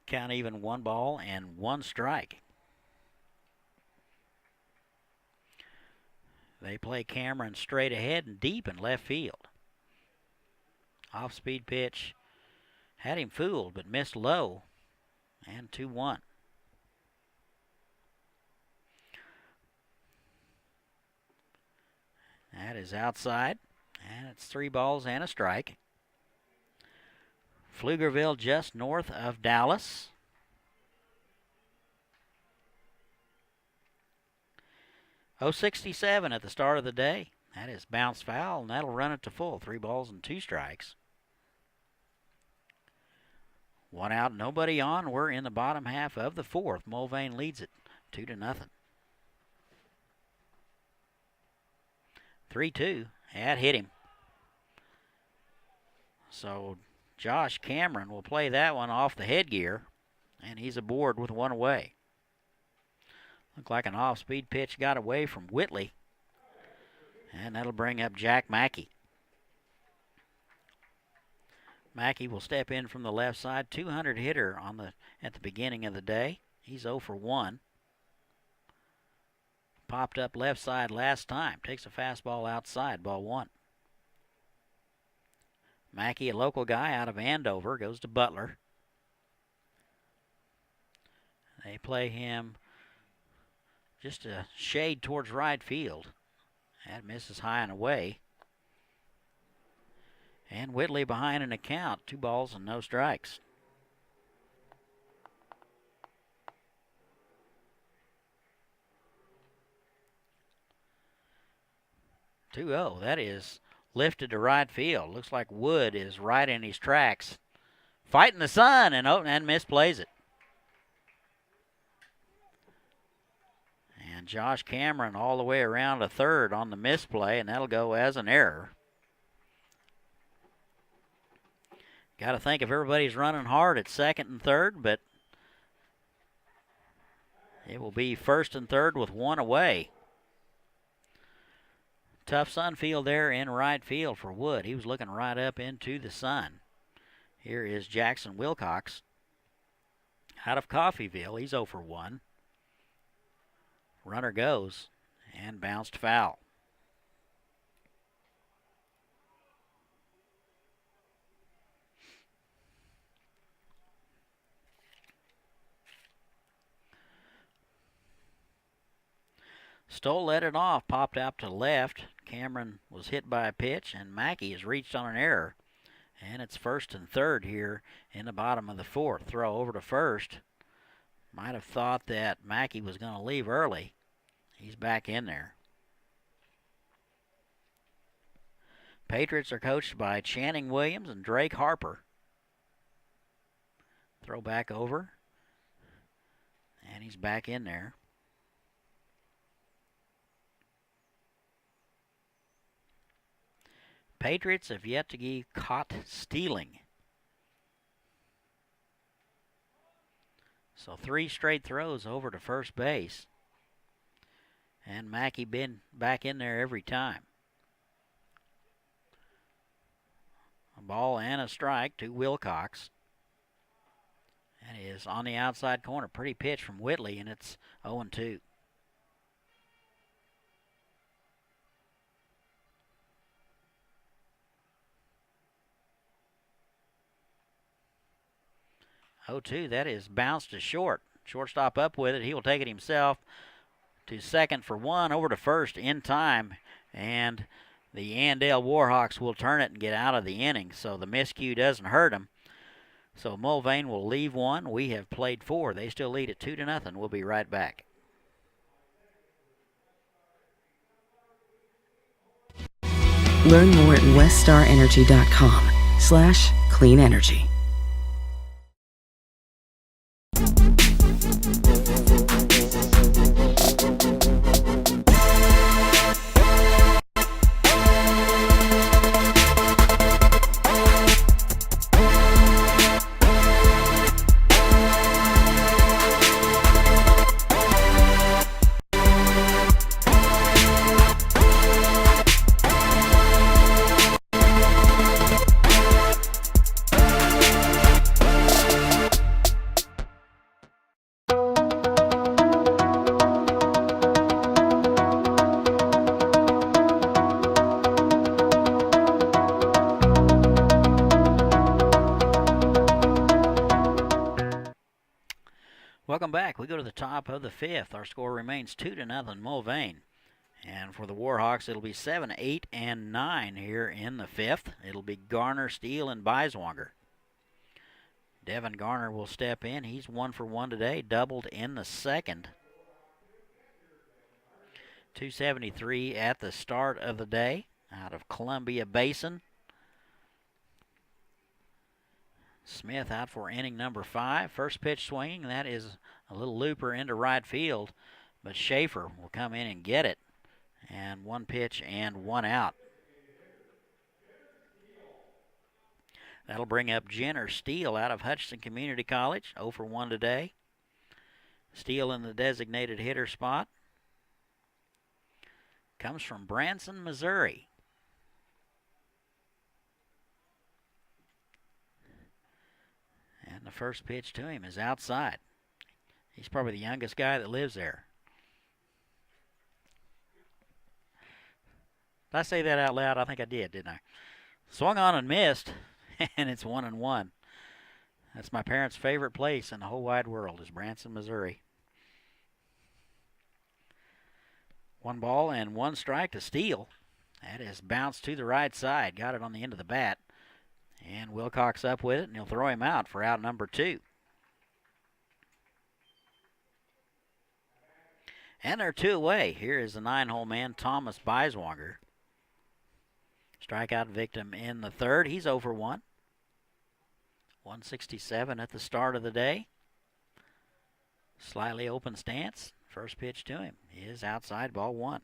Count even 1 ball and 1 strike. They play Cameron straight ahead and deep in left field. Off-speed pitch. Had him fooled, but missed low. And 2-1. That is outside. And it's 3 balls and a strike. Pflugerville just north of Dallas. .067 at the start of the day. That is bounced foul, and that'll run it to full. 3 balls and 2 strikes. 1 out, nobody on. We're in the bottom half of the 4th. Mulvane leads it 2-0. 3-2. That hit him. So Josh Cameron will play that one off the headgear, and he's aboard with 1 away. Looked like an off-speed pitch got away from Whitley, and that'll bring up Jack Mackey. Mackey will step in from the left side. 200 hitter at the beginning of the day. He's 0 for 1. Popped up left side last time. Takes a fastball outside, ball 1. Mackey, a local guy out of Andover, goes to Butler. They play him just a shade towards right field. That misses high and away. And Whitley behind an account. 2 balls and no strikes. 2-0. That is lifted to right field. Looks like Wood is right in his tracks. Fighting the sun and misplays it. And Josh Cameron all the way around to third on the misplay, and that'll go as an error. Got to think if everybody's running hard at second and third, but it will be first and third with 1 away. Tough sun field there in right field for Wood. He was looking right up into the sun. Here is Jackson Wilcox out of Coffeyville. He's 0 for 1. Runner goes and bounced foul. Stoll let it off, popped out to left. Cameron was hit by a pitch, and Mackey has reached on an error. And it's first and third here in the bottom of the 4th. Throw over to first. Might have thought that Mackey was going to leave early. He's back in there. Patriots are coached by Channing Williams and Drake Harper. Throw back over. And he's back in there. Patriots have yet to be caught stealing. So 3 straight throws over to first base. And Mackey been back in there every time. A ball and a strike to Wilcox. That is on the outside corner. Pretty pitch from Whitley, and it's 0-2. That is bounced to short. Shortstop up with it. He will take it himself to second for 1, over to first in time. And the Andale Warhawks will turn it and get out of the inning, so the miscue doesn't hurt them. So Mulvane will leave one. We have played 4. They still lead at 2-0. We'll be right back. Learn more at weststarenergy.com/clean energy. Welcome back. We go to the top of the 5th. Our score remains 2-0 Mulvane. And for the Warhawks, it'll be 7, 8, and 9 here in the 5th. It'll be Garner, Steele, and Beiswanger. Devin Garner will step in. He's 1 for 1 today, doubled in the 2nd. 273 at the start of the day out of Columbia Basin. Smith out for inning number 5. First pitch swinging. That is a little looper into right field, but Schaefer will come in and get it. And 1 pitch and 1 out. That'll bring up Jenner Steele out of Hutchinson Community College, 0 for 1 today. Steele in the designated hitter spot. Comes from Branson, Missouri. And the first pitch to him is outside. He's probably the youngest guy that lives there. Did I say that out loud? I think I did, didn't I? Swung on and missed, and it's 1-1. That's my parents' favorite place in the whole wide world is Branson, Missouri. 1 ball and 1 strike to Steele. That is bounced to the right side. Got it on the end of the bat. And Wilcox up with it, and he'll throw him out for out number 2. And they're 2 away. Here is the 9-hole man, Thomas Beiswanger. Strikeout victim in the 3rd. He's 0 for 1. 167 at the start of the day. Slightly open stance. First pitch to him is outside, ball 1.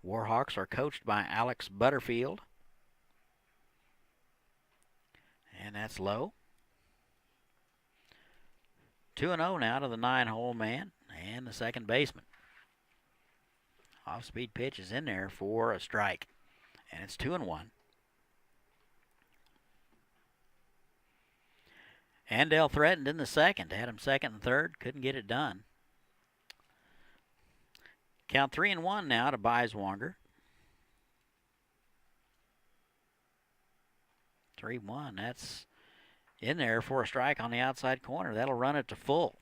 Warhawks are coached by Alex Butterfield. And that's low. 2-0 now to the 9-hole man and the second baseman. Off-speed pitch is in there for a strike. And it's 2-1. Andale threatened in the 2nd. Had him 2nd and 3rd. Couldn't get it done. Count 3-1 now to Beiswanger. 3-1. That's in there for a strike on the outside corner. That'll run it to full.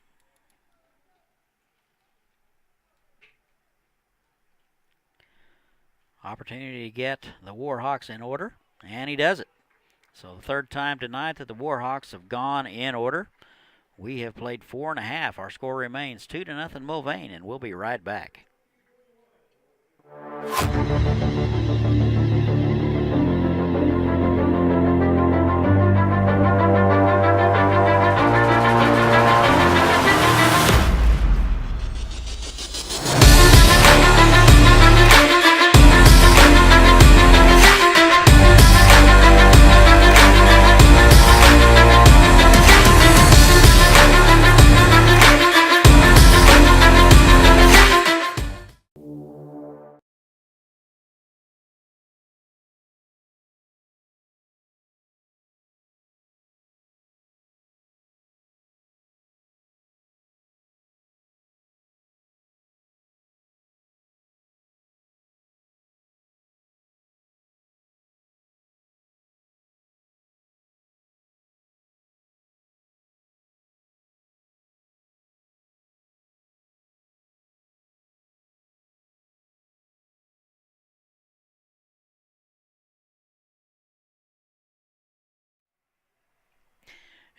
Opportunity to get the Warhawks in order, and he does it. So the 3rd time tonight that the Warhawks have gone in order. We have played 4.5. Our score remains 2-0 Mulvane, and we'll be right back.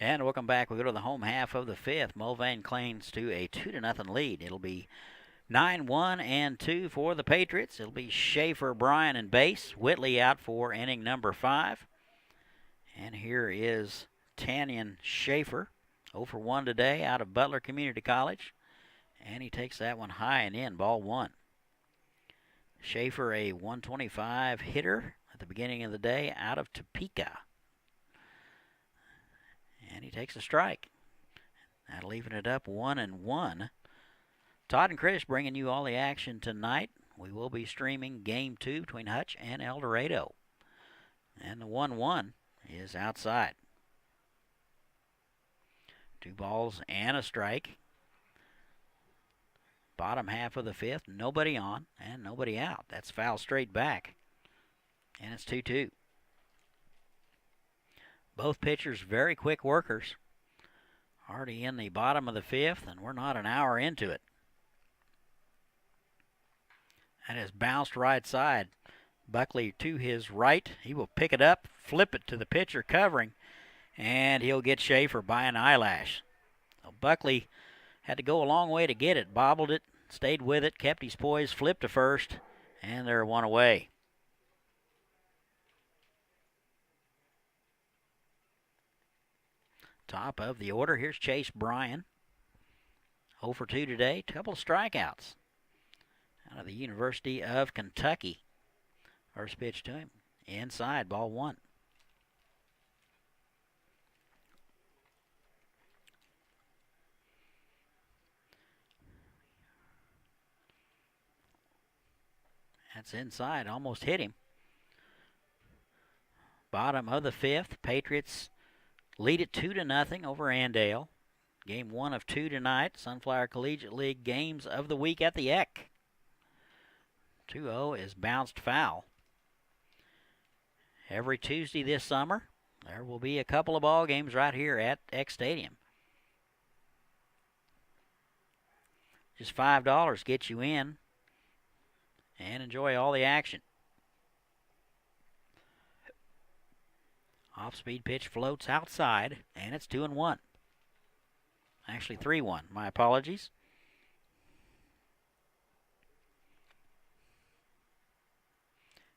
And welcome back. We go to the home half of the fifth. Mulvane clings to a 2-0 lead. It'll be 9-1 and 2 for the Patriots. It'll be Schaefer, Bryan, and base. Whitley out for inning number 5. And here is Tanyan Schaefer, 0 for 1 today out of Butler Community College. And he takes that one high and in, ball 1. Schaefer, a 125 hitter at the beginning of the day out of Topeka. And he takes a strike. That'll even it up 1-1. Todd and Chris bringing you all the action tonight. We will be streaming Game 2 between Hutch and El Dorado. And the 1-1 is outside. 2 balls and a strike. Bottom half of the fifth, nobody on and nobody out. That's foul straight back. And it's 2-2. Both pitchers very quick workers. Already in the bottom of the fifth, and we're not an hour into it. That is bounced right side. Buckley to his right. He will pick it up, flip it to the pitcher covering, and he'll get Schaefer by an eyelash. So Buckley had to go a long way to get it, bobbled it, stayed with it, kept his poise, flipped to first, and they're one away. Top of the order, here's Chase Bryan. 0 for 2 today, couple of strikeouts out of the University of Kentucky. First pitch to him, inside, ball 1. That's inside, almost hit him. Bottom of the fifth, Patriots lead it 2-0 over Andale. Game 1 of 2 tonight. Sunflower Collegiate League games of the week at the Eck. 2-0 is bounced foul. Every Tuesday this summer, there will be a couple of ball games right here at Eck Stadium. Just $5 gets you in and enjoy all the action. Off-speed pitch floats outside, and it's 2-1. Actually 3-1. My apologies.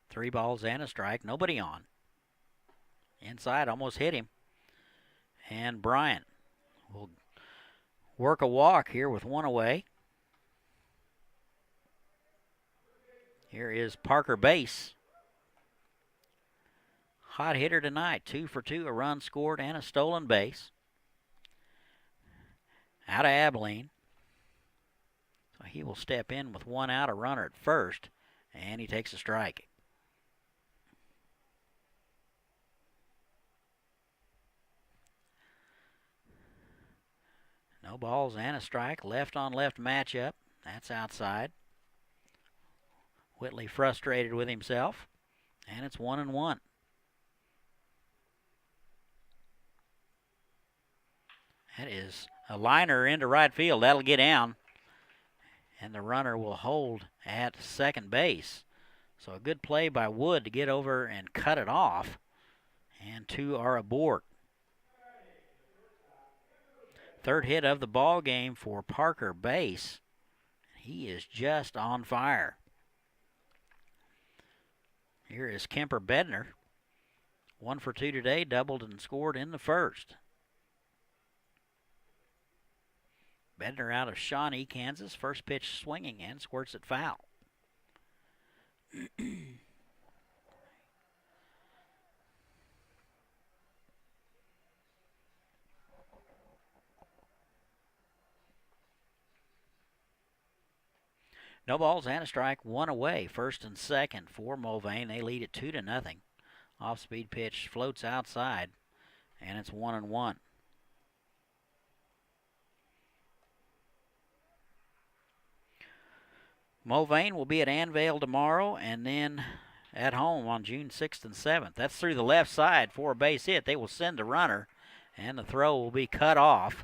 Three balls and a strike. Nobody on. Inside, almost hit him. And Bryant will work a walk here with 1 away. Here is Parker Base. Hot hitter tonight, 2 for 2, a run scored and a stolen base. Out of Abilene. So he will step in with 1 out, a runner at first, and he takes a strike. No balls and a strike, left on left matchup. That's outside. Whitley frustrated with himself, and it's 1-1. That is a liner into right field. That'll get down. And the runner will hold at second base. So a good play by Wood to get over and cut it off. And 2 are aboard. Third hit of the ball game for Parker Base. He is just on fire. Here is Kemper Bednar. 1 for 2 today, doubled and scored in the first. Bednar out of Shawnee, Kansas. First pitch swinging and squirts it foul. No balls and a strike, 1 away. First and second for Mulvane. They lead it 2-0. Off-speed pitch floats outside, and it's 1-1. Mulvane will be at Andale tomorrow and then at home on June 6th and 7th. That's through the left side for a base hit. They will send the runner, and the throw will be cut off.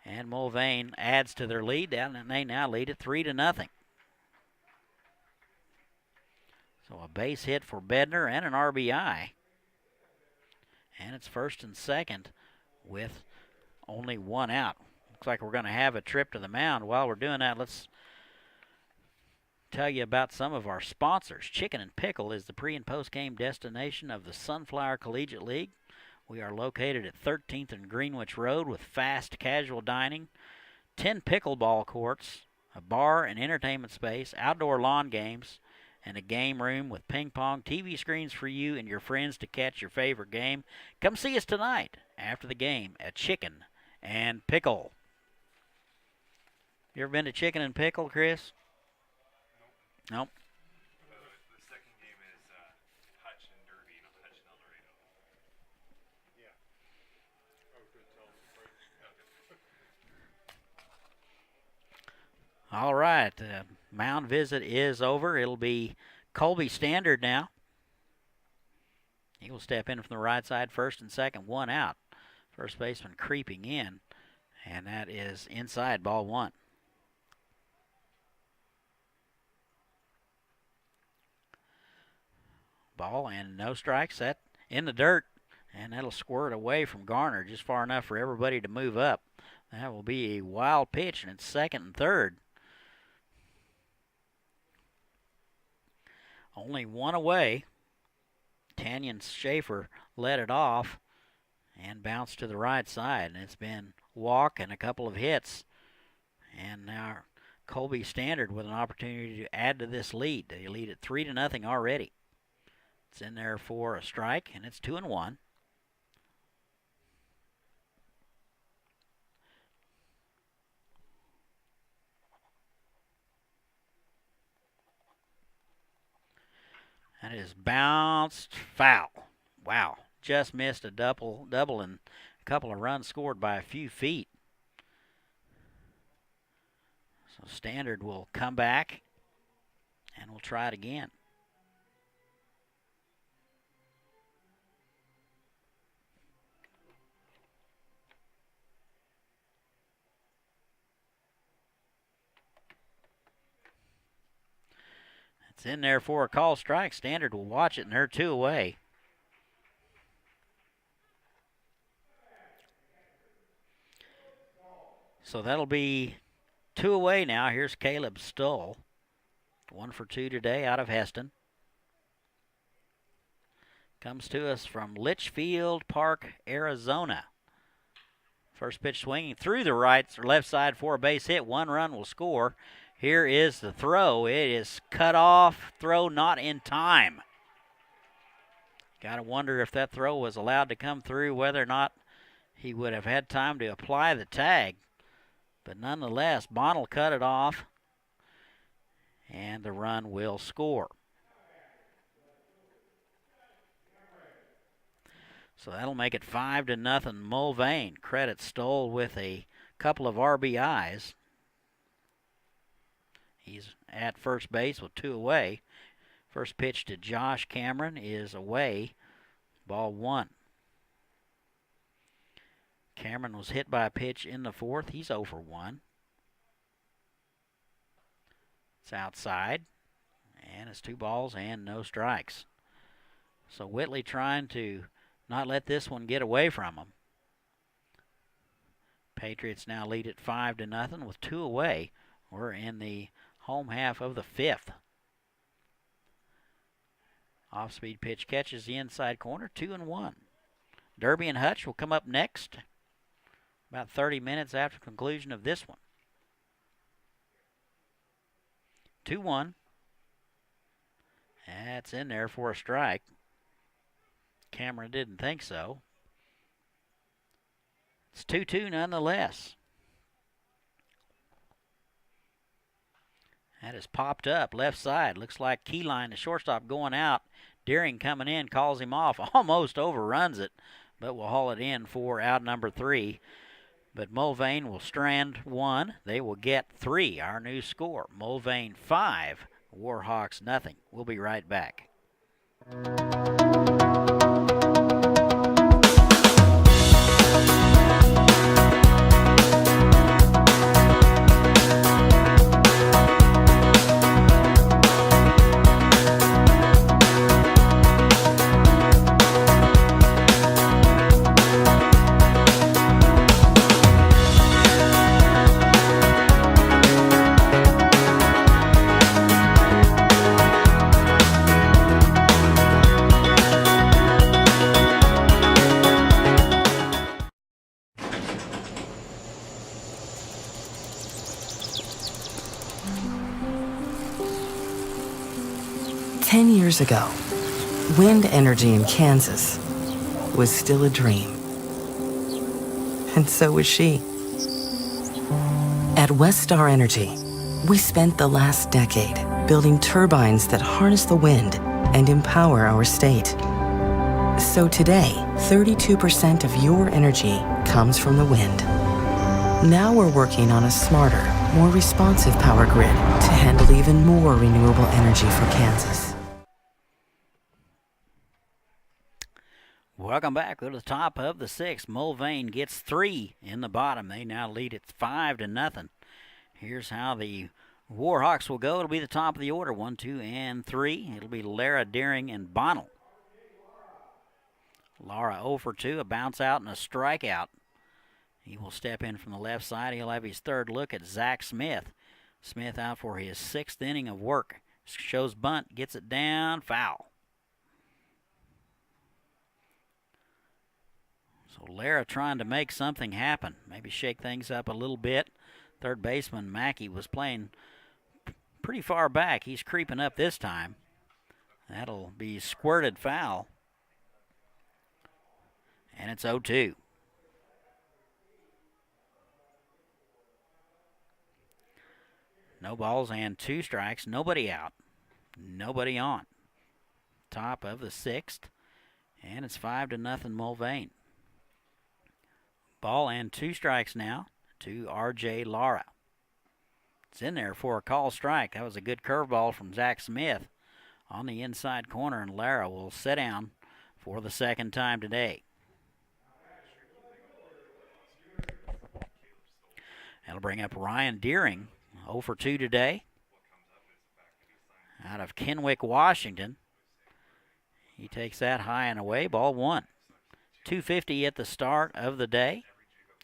And Mulvane adds to their lead, and they now lead it 3-0. So a base hit for Bednar and an RBI. And it's first and second with only one out. Looks like we're going to have a trip to the mound. While we're doing that, let's tell you about some of our sponsors. Chicken and Pickle is the pre- and post-game destination of the Sunflower Collegiate League. We are located at 13th and Greenwich Road with fast casual dining, 10 pickleball courts, a bar and entertainment space, outdoor lawn games, and a game room with ping pong, TV screens for you and your friends to catch your favorite game. Come see us tonight after the game at Chicken and Pickle. You ever been to Chicken and Pickle, Chris? Nope. The second game is Hutch and Derby, not Hutch and El Dorado. Yeah. I was going to tell them. All right, mound visit is over. It'll be Colby Standard now. He will step in from the right side, first and second, one out. First baseman creeping in, and that is inside, ball one. Ball and no strikes. That in the dirt, and that'll squirt away from Garner just far enough for everybody to move up. That will be a wild pitch, and it's second and third. Only one away. Tanyan Schaefer led it off and bounced to the right side, and it's been walk and a couple of hits. And now Colby Standard with an opportunity to add to this lead. They lead at 3-0 already. It's in there for a strike, and it's 2-1. That is bounced foul. Wow, just missed a double and a couple of runs scored by a few feet. So Standard will come back, and we'll try it again. It's in there for a call strike. Standard will watch it, and they're two away. So that'll be two away now. Here's Caleb Stoll. 1 for 2 today out of Heston. Comes to us from Litchfield Park, Arizona. First pitch swinging through the right or left side for a base hit. One run will score. Here is the throw. It is cut off. Throw not in time. Got to wonder if that throw was allowed to come through, whether or not he would have had time to apply the tag. But nonetheless, Bonnell cut it off, and the run will score. So that'll make it 5-0 Mulvane. Credit Stoll with a couple of RBIs. He's at first base with two away. First pitch to Josh Cameron is away. Ball one. Cameron was hit by a pitch in the fourth. He's 0 for 1. It's outside. And it's 2 balls and no strikes. So Whitley trying to not let this one get away from him. Patriots now lead at 5-0 with 2 away. We're in the home half of the 5th. Off-speed pitch catches the inside corner, 2-1. Derby and Hutch will come up next, about 30 minutes after conclusion of this one. 2-1. That's in there for a strike. Cameron didn't think so. It's 2-2 nonetheless. That is popped up left side. Looks like Keyline, the shortstop, going out. Deering coming in, calls him off. Almost overruns it, but will haul it in for out number 3. But Mulvane will strand 1. They will get 3. Our new score, Mulvane 5, Warhawks nothing. We'll be right back. years ago, wind energy in Kansas was still a dream. And so was she. At Westar Energy, we spent the last decade building turbines that harness the wind and empower our state. So today, 32% of your energy comes from the wind. Now we're working on a smarter, more responsive power grid to handle even more renewable energy for Kansas. Welcome back. Go to the top of the sixth. Mulvane gets 3 in the bottom. They now lead it 5-0. Here's how the Warhawks will go. It'll be the top of the order, 1, 2, and 3. It'll be Lara, Deering, and Bonnell. Lara 0 for 2, a bounce out and a strikeout. He will step in from the left side. He'll have his third look at Zach Smith. Smith out for his 6th inning of work. Shows bunt, gets it down, foul. So Lara trying to make something happen, maybe shake things up a little bit. Third baseman Mackey was playing pretty far back. He's creeping up this time. That'll be squirted foul. And it's 0-2. No balls and 2 strikes. Nobody out. Nobody on. Top of the 6th. And it's 5-0 Mulvane. Ball and 2 strikes now to R.J. Lara. It's in there for a call strike. That was a good curveball from Zach Smith on the inside corner, and Lara will sit down for the 2nd time today. That'll bring up Ryan Deering, 0 for 2 today. Out of Kenwick, Washington. He takes that high and away, ball 1. 250 at the start of the day.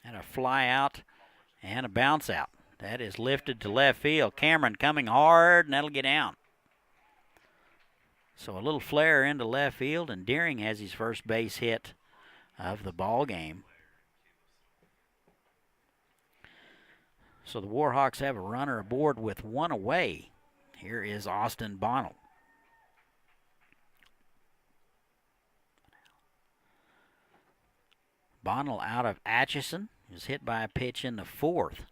And a fly out and a bounce out. That is lifted to left field. Cameron coming hard, and that'll get down. So a little flare into left field, and Deering has his first base hit of the ball game. So the Warhawks have a runner aboard with 1 away. Here is Austin Bonnell. Bonnell out of Atchison is hit by a pitch in the 4th.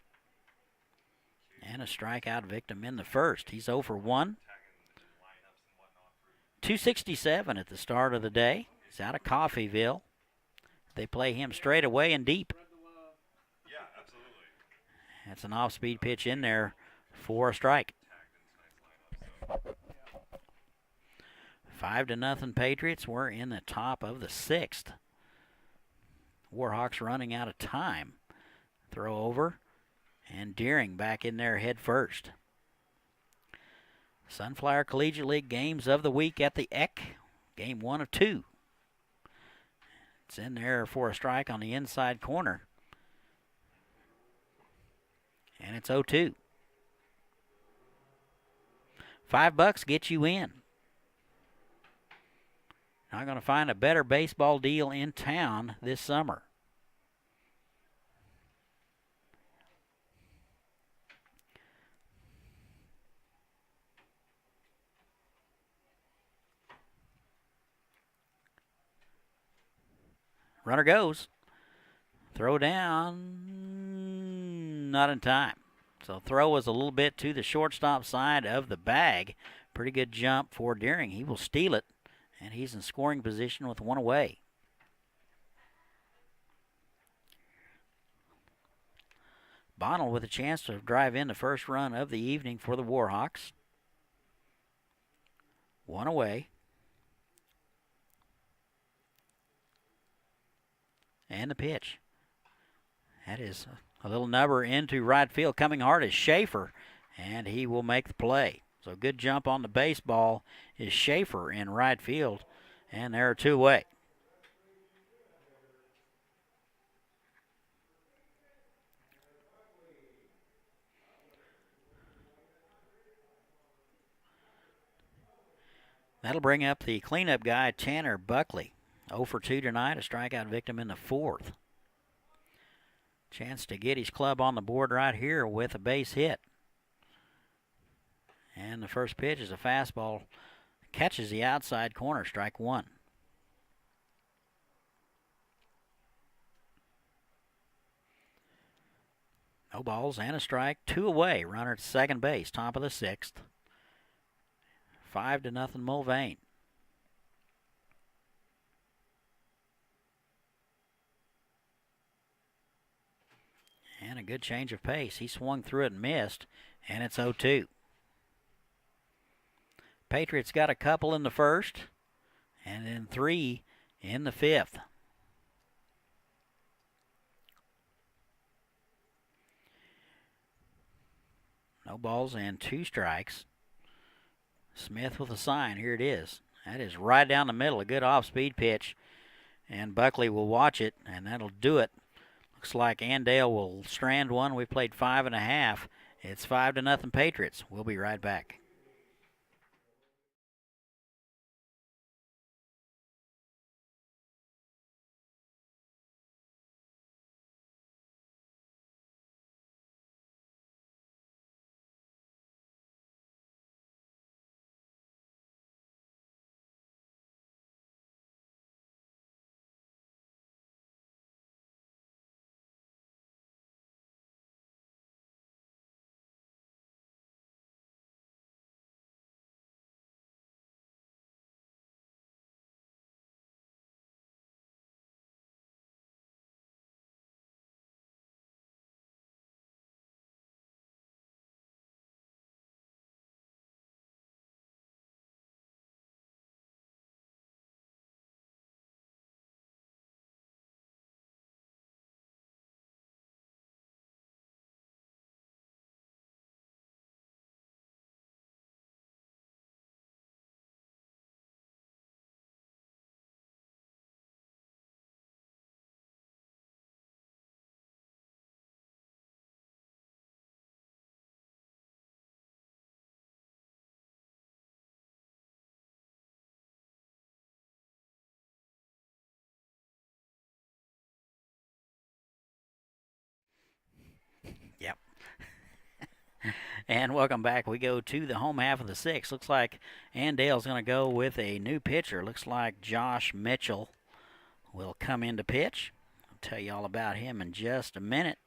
And a strikeout victim in the 1st. He's 0 for 1. 267 at the start of the day. He's out of Coffeyville. They play him straight away and deep. Yeah, absolutely. That's an off-speed pitch in there for a strike. 5-0 Patriots. We're in the top of the 6th. Warhawks running out of time. Throw over, and Deering back in there head first. Sunflower Collegiate League games of the week at the Eck. Game 1 of 2. It's in there for a strike on the inside corner. And it's 0-2. $5 gets you in. Not going to find a better baseball deal in town this summer. Runner goes. Throw down. Not in time. So throw was a little bit to the shortstop side of the bag. Pretty good jump for Deering. He will steal it. And he's in scoring position with 1 away. Bonnell with a chance to drive in the first run of the evening for the Warhawks. 1 away. And the pitch. That is a little nubber into right field. Coming hard is Schaefer, and he will make the play. So good jump on the baseball is Schaefer in right field, and there are 2 away. That'll bring up the cleanup guy, Tanner Buckley. 0 for 2 tonight, a strikeout victim in the 4th. Chance to get his club on the board right here with a base hit. And the first pitch is a fastball catches the outside corner, strike one. No balls and a strike, 2 away. Runner at second base, top of the 6th. 5-0 Mulvane. And a good change of pace. He swung through it and missed, and it's 0-2. Patriots got a couple in the first, and then 3 in the 5th. No balls and 2 strikes. Smith with a sign. Here it is. That is right down the middle. A good off-speed pitch. And Buckley will watch it, and that'll do it. Looks like Andale will strand one. We played 5.5. It's 5-0 Patriots. We'll be right back. Yep. And welcome back. We go to the home half of the 6th. Looks like Andale's going to go with a new pitcher. Looks like Josh Mitchell will come in to pitch. I'll tell you all about him in just a minute.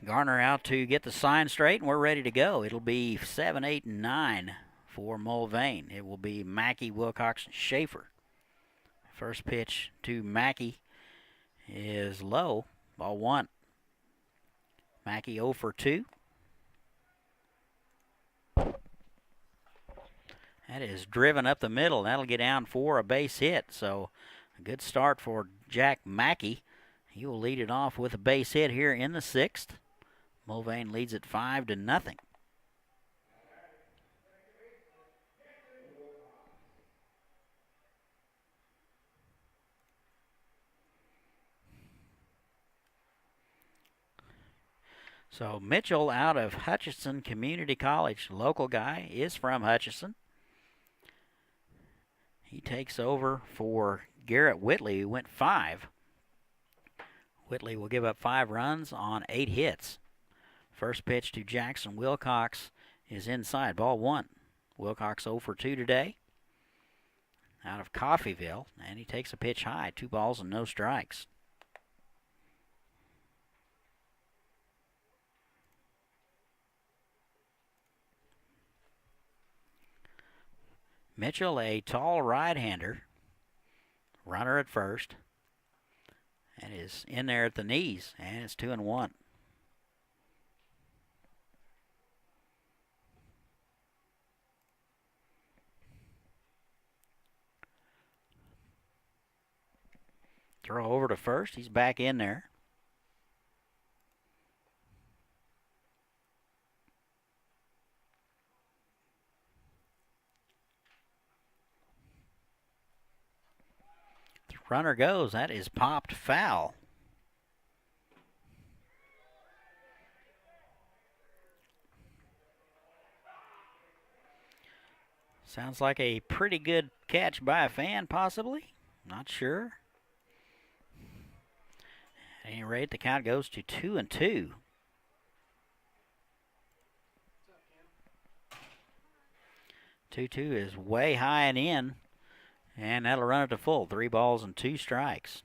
Garner out to get the sign straight, and we're ready to go. It'll be 7, 8, and 9 for Mulvane. It will be Mackey, Wilcox, and Schaefer. First pitch to Mackey is low, ball 1. Mackey 0 for 2. That is driven up the middle. That'll get down for a base hit. So a good start for Jack Mackey. He will lead it off with a base hit here in the 6th. Mulvane leads it 5-0. So Mitchell out of Hutchinson Community College. Local guy, is from Hutchinson. He takes over for Garrett Whitley, who went 5. Whitley will give up 5 runs on 8 hits. First pitch to Jackson Wilcox is inside, ball 1. Wilcox 0 for 2 today. Out of Coffeyville, and he takes a pitch high, 2 balls and no strikes. Mitchell, a tall right-hander, runner at first, and is in there at the knees, and it's 2-1. Throw over to first, he's back in there. Runner goes. That is popped foul. Sounds like a pretty good catch by a fan, possibly. Not sure. At any rate, the count goes to 2-2. 2-2 is way high and in, and that'll run it to full. 3 balls and 2 strikes.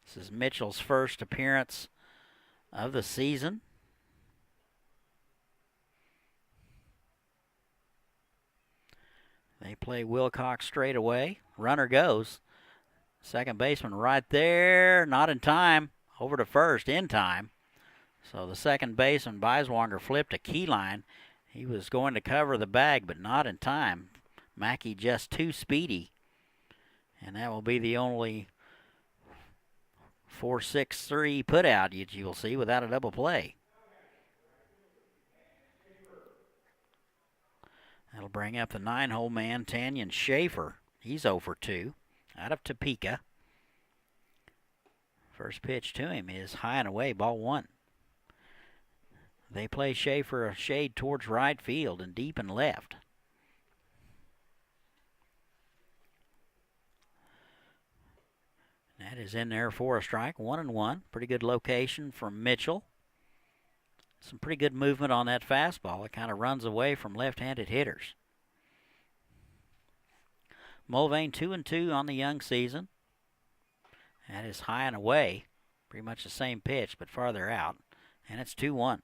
This is Mitchell's first appearance of the season. They play Wilcox straight away. Runner goes. Second baseman right there, not in time. Over to first, in time. So the second baseman, Beiswanger, flipped a key line. He was going to cover the bag, but not in time. Mackey just too speedy. And that will be the only 4-6-3 put out you'll see without a double play. That'll bring up the 9-hole man, Tanyan Schaefer. He's 0 for 2 out of Topeka. First pitch to him is high and away, ball 1. They play Schaefer a shade towards right field and deep and left. That is in there for a strike, 1-1. Pretty good location from Mitchell. Some pretty good movement on that fastball. It kind of runs away from left-handed hitters. Mulvane 2-2 on the young season. That is high and away. Pretty much the same pitch, but farther out. And it's 2-1.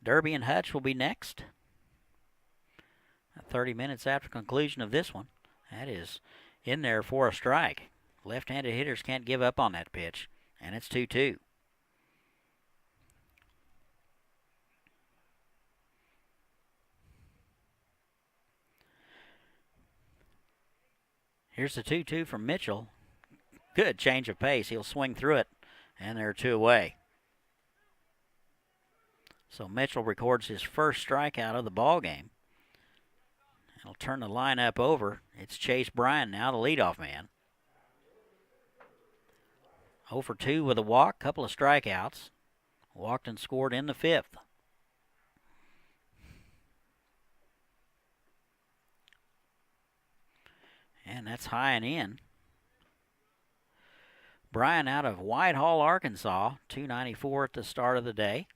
Derby and Hutch will be next. 30 minutes after conclusion of this one. That is in there for a strike. Left-handed hitters can't give up on that pitch. And it's 2-2. Here's the 2-2 from Mitchell. Good change of pace. He'll swing through it. And they're 2 away. So Mitchell records his first strikeout of the ball game. He'll turn the lineup over. It's Chase Bryan now, the leadoff man. 0 for 2 with a walk, couple of strikeouts. Walked and scored in the 5th. And that's high and in. Bryan out of Whitehall, Arkansas, 294 at the start of the day.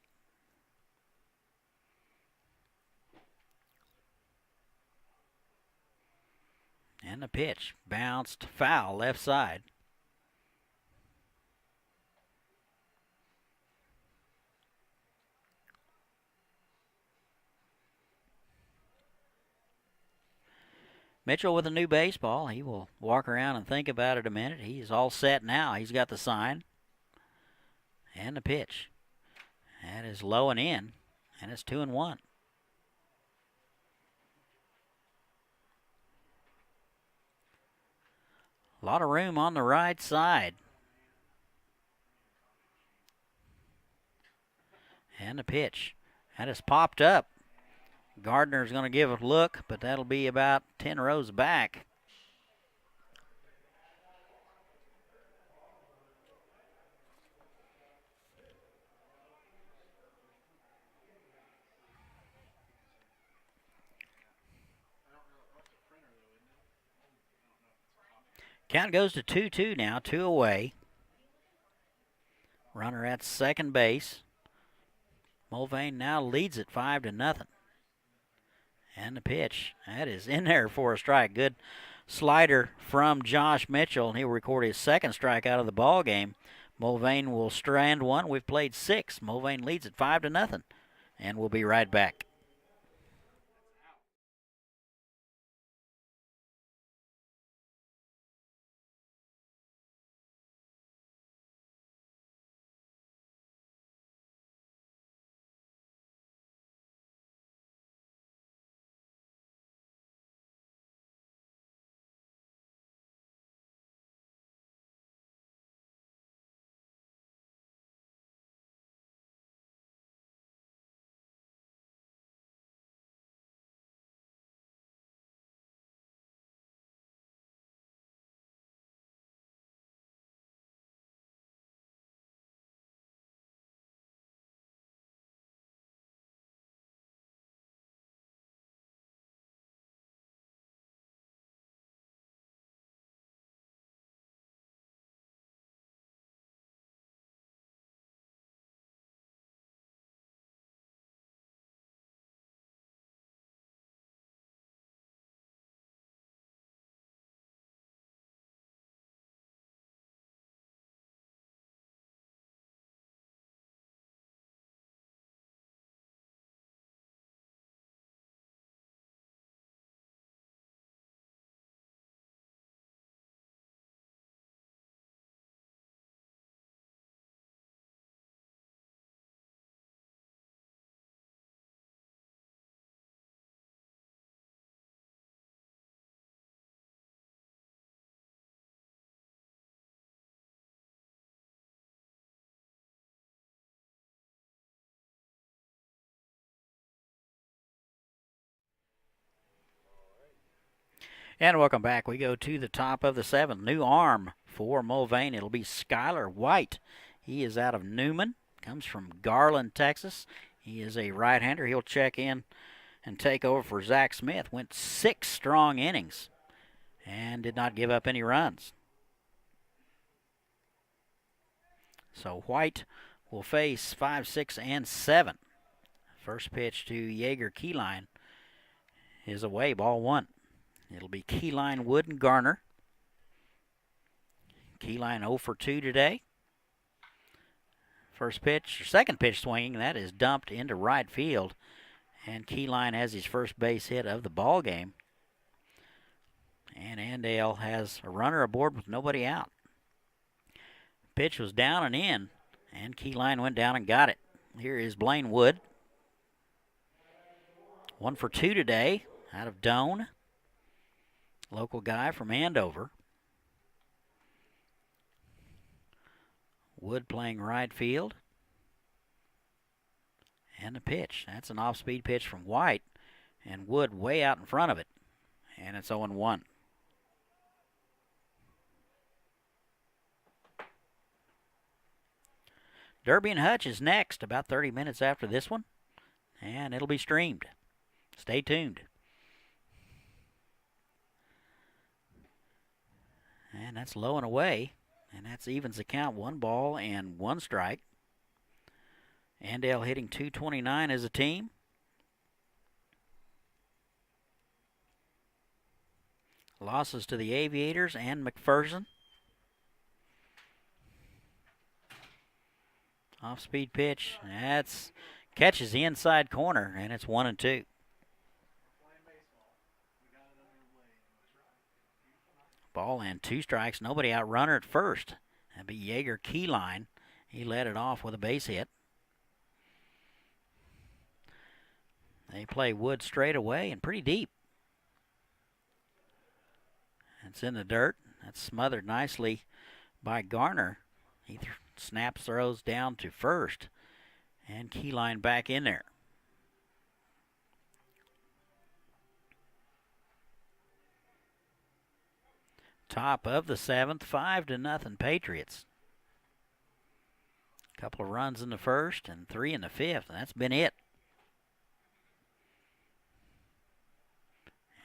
And the pitch bounced foul left side. Mitchell with a new baseball. He will walk around and think about it a minute. He's all set now. He's got the sign. And the pitch. That is low and in. And it's 2-1. A lot of room on the right side. And the pitch. That is popped up. Gardner's going to give a look, but that'll be about 10 rows back. Count goes to 2-2 now, 2 away. Runner at second base. Mulvane now leads it 5-0. And the pitch. That is in there for a strike. Good slider from Josh Mitchell, and he'll record his second strikeout of the ball game. Mulvane will strand one. We've played 6. Mulvane leads it 5-0. And we'll be right back. And welcome back. We go to the top of the 7th. New arm for Mulvane. It'll be Skylar White. He is out of Newman. Comes from Garland, Texas. He is a right-hander. He'll check in and take over for Zach Smith. Went 6 strong innings and did not give up any runs. So White will face 5, 6, and 7. First pitch to Yeager Keyline is away, ball 1. It'll be Keyline, Wood, and Garner. Keyline 0 for 2 today. Second pitch swinging, that is dumped into right field. And Keyline has his first base hit of the ball game. And Andale has a runner aboard with nobody out. Pitch was down and in, and Keyline went down and got it. Here is Blaine Wood. 1 for 2 today out of Doane. Local guy from Andover. Wood playing right field. And the pitch. That's an off-speed pitch from White. And Wood way out in front of it. And it's 0-1. Derby and Hutch is next, about 30 minutes after this one. And it'll be streamed. Stay tuned. And that's low and away. And that's evens the count. 1 ball and 1 strike. Andale hitting .229 as a team. Losses to the Aviators and McPherson. Off-speed pitch. That's catches the inside corner, and it's 1-2. Ball and 2 strikes. Nobody out runner at first. That'd be Yeager Keyline. He led it off with a base hit. They play Wood straight away and pretty deep. It's in the dirt. That's smothered nicely by Garner. He snaps throws down to first. And Keyline back in there. Top of the 7th, 5-0 Patriots. A couple of runs in the first and 3 in the 5th, and that's been it.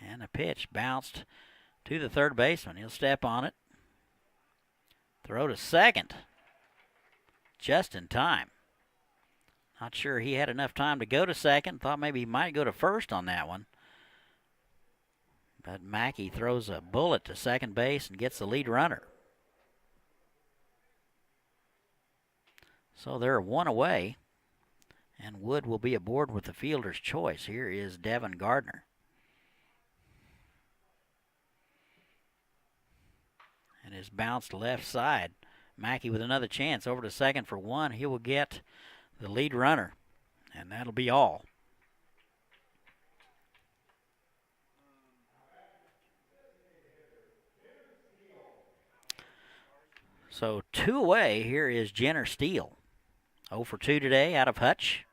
And a pitch bounced to the third baseman. He'll step on it. Throw to second. Just in time. Not sure he had enough time to go to second. Thought maybe he might go to first on that one. But Mackey throws a bullet to second base and gets the lead runner. So they're 1 away. And Wood will be aboard with the fielder's choice. Here is Devin Gardner. And is bounced left side. Mackey with another chance over to second for 1. He will get the lead runner. And that'll be all. So 2 away. Here is Jenner Steele. 0 for 2 today out of Hutch.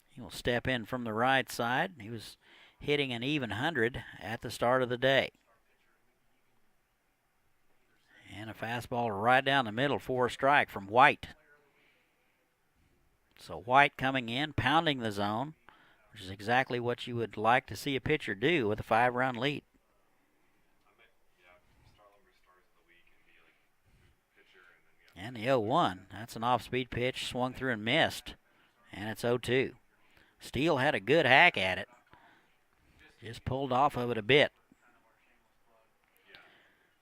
He will step in from the right side. He was hitting an even 100 at the start of the day. And a fastball right down the middle for a strike from White. So White coming in, pounding the zone, which is exactly what you would like to see a pitcher do with a 5-run lead. And the 0-1, that's an off-speed pitch, swung through and missed. And it's 0-2. Steele had a good hack at it. Just pulled off of it a bit.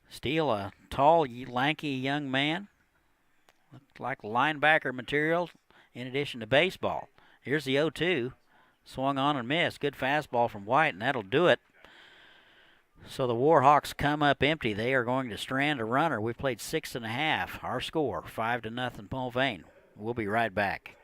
Steele, a tall, lanky young man. Looked like linebacker material in addition to baseball. Here's the 0-2. Swung on and missed. Good fastball from White, and that'll do it. So the Warhawks come up empty. They are going to strand a runner. We've played 6.5. Our score, 5-0 Mulvane. We'll be right back.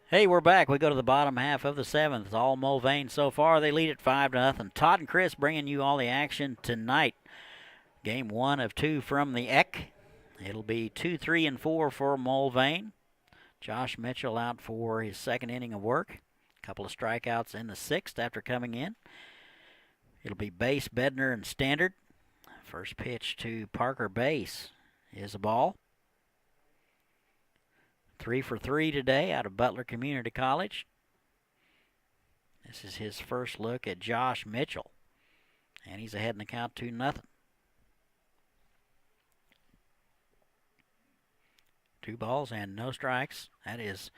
Hey, we're back. We go to the bottom half of the 7th. It's all Mulvane so far. They lead at 5-0. Todd and Chris bringing you all the action tonight. Game 1 of 2 from the Eck. It'll be 2, 3, and 4 for Mulvane. Josh Mitchell out for his second inning of work. A couple of strikeouts in the 6th after coming in. It'll be base, Bednar, and Standard. First pitch to Parker Base is a ball. 3 for 3 today out of Butler Community College. This is his first look at Josh Mitchell. And he's ahead in the count 2-0. 2 balls and no strikes. That is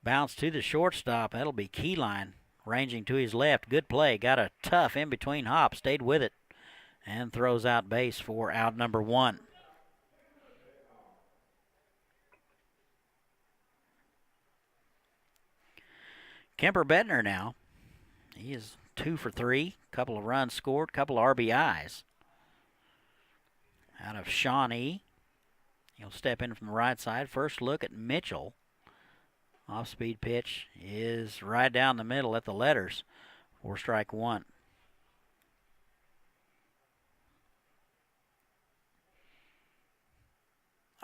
bounced to the shortstop. That'll be Keyline ranging to his left. Good play. Got a tough in-between hop. Stayed with it. And throws out base for out number 1. Kemper Bednar now. He is 2 for 3. Couple of runs scored. Couple of RBIs. Out of Shawnee. He'll step in from the right side. First look at Mitchell. Off-speed pitch is right down the middle at the letters for strike 1.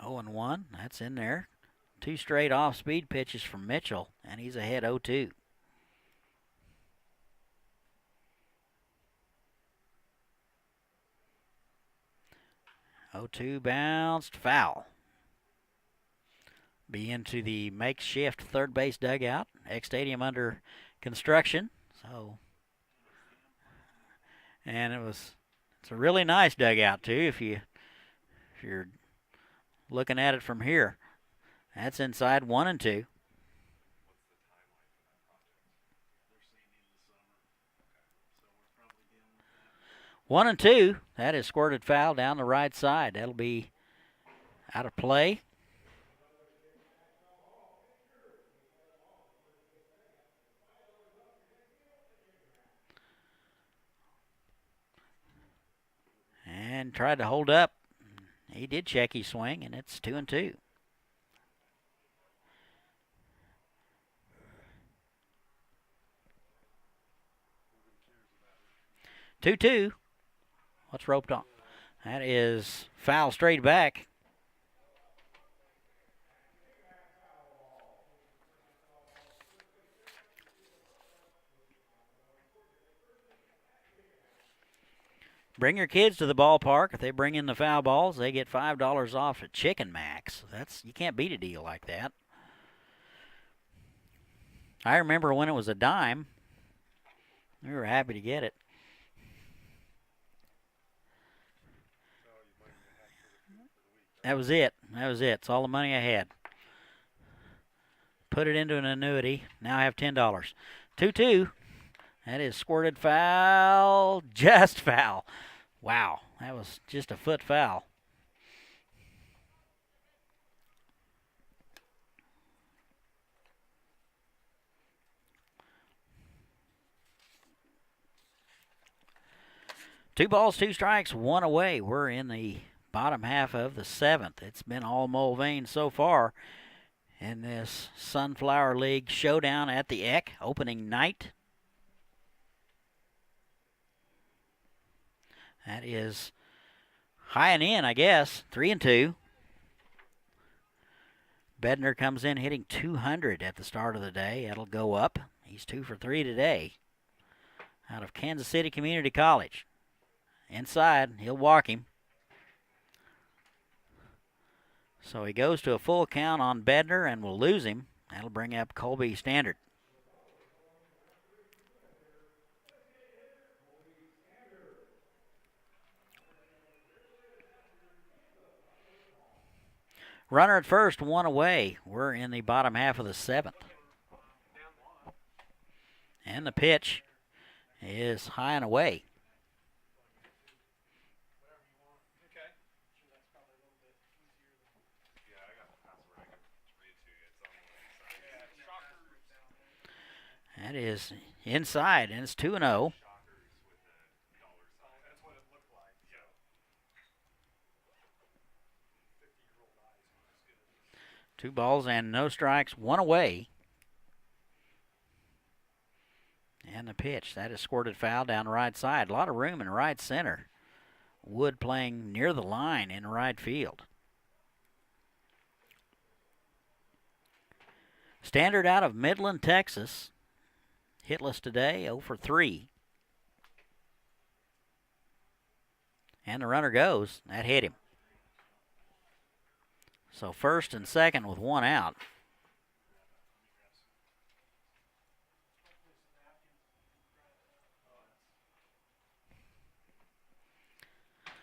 0-1. That's in there. 2 straight off-speed pitches from Mitchell, and he's ahead 0-2. 0-2 bounced foul. Be into the makeshift third base dugout. Eck Stadium under construction. And it's a really nice dugout too if you're looking at it from here. That's inside 1 and 2. One and 2. That is squirted foul down the right side. That'll be out of play. And tried to hold up. He did check his swing, and it's 2 and 2. Two. What's roped on? That is foul straight back. Bring your kids to the ballpark. If they bring in the foul balls, they get $5 off at Chicken Max. You can't beat a deal like that. I remember when it was a dime. We were happy to get it. That was it. It's all the money I had. Put it into an annuity. Now I have $10. 2-2. That is squirted foul. Just foul. Wow. That was just a foot foul. Two balls, 2 strikes, 1 away. We're in the bottom half of the 7th. It's been all Mulvane so far in this Sunflower League showdown at the Eck opening night. That is high and in, I guess. 3 and 2. Bednar comes in hitting 200 at the start of the day. That'll go up. He's 2 for 3 today. Out of Kansas City Community College. Inside, he'll walk him. So he goes to a full count on Bednar and will lose him. That'll bring up Colby Standard. Runner at first, 1 away. We're in the bottom half of the 7th. And the pitch is high and away. That is inside, and it's 2-0. 2 balls and no strikes, 1 away. And the pitch, that is squirted foul down the right side. A lot of room in right center. Wood playing near the line in right field. Standard out of Midland, Texas. Hitless today, 0 for 3. And the runner goes. That hit him. So first and second with 1 out.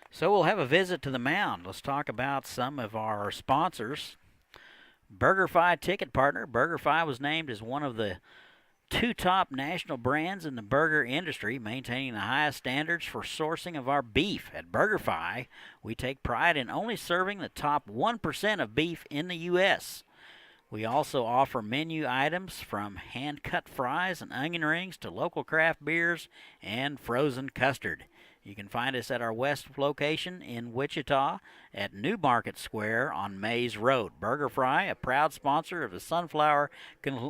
So we'll have a visit to the mound. Let's talk about some of our sponsors. BurgerFi ticket partner. BurgerFi was named as one of the 2 top national brands in the burger industry, maintaining the highest standards for sourcing of our beef. At BurgerFi, we take pride in only serving the top 1% of beef in the U.S. We also offer menu items from hand-cut fries and onion rings to local craft beers and frozen custard. You can find us at our west location in Wichita at New Market Square on Mays Road. BurgerFi, a proud sponsor of the Sunflower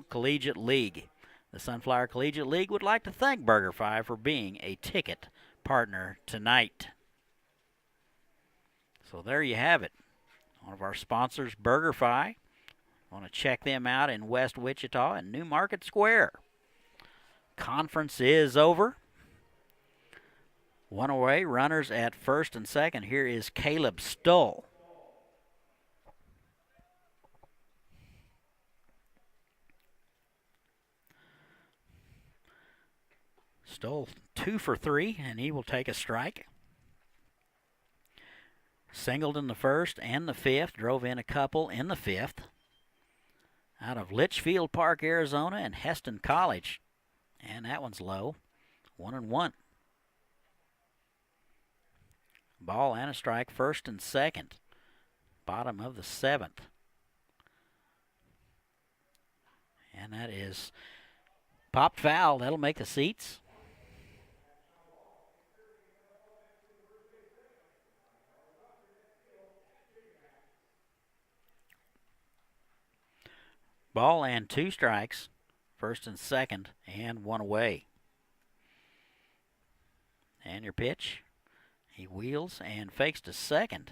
Collegiate League. The Sunflower Collegiate League would like to thank BurgerFi for being a ticket partner tonight. So there you have it. One of our sponsors, BurgerFi. Want to check them out in West Wichita and New Market Square. Conference is over. 1 away, runners at first and second. Here is Caleb Stoll. Stoll 2 for 3, and he will take a strike. Singled in the first and the fifth, drove in a couple in the fifth. Out of Litchfield Park, Arizona, and Heston College. And that one's low. 1-1. Ball and a strike, first and second. Bottom of the 7th. And that is popped foul. That'll make the seats. Ball and 2 strikes, first and second, and 1 away. And your pitch. He wheels and fakes to second.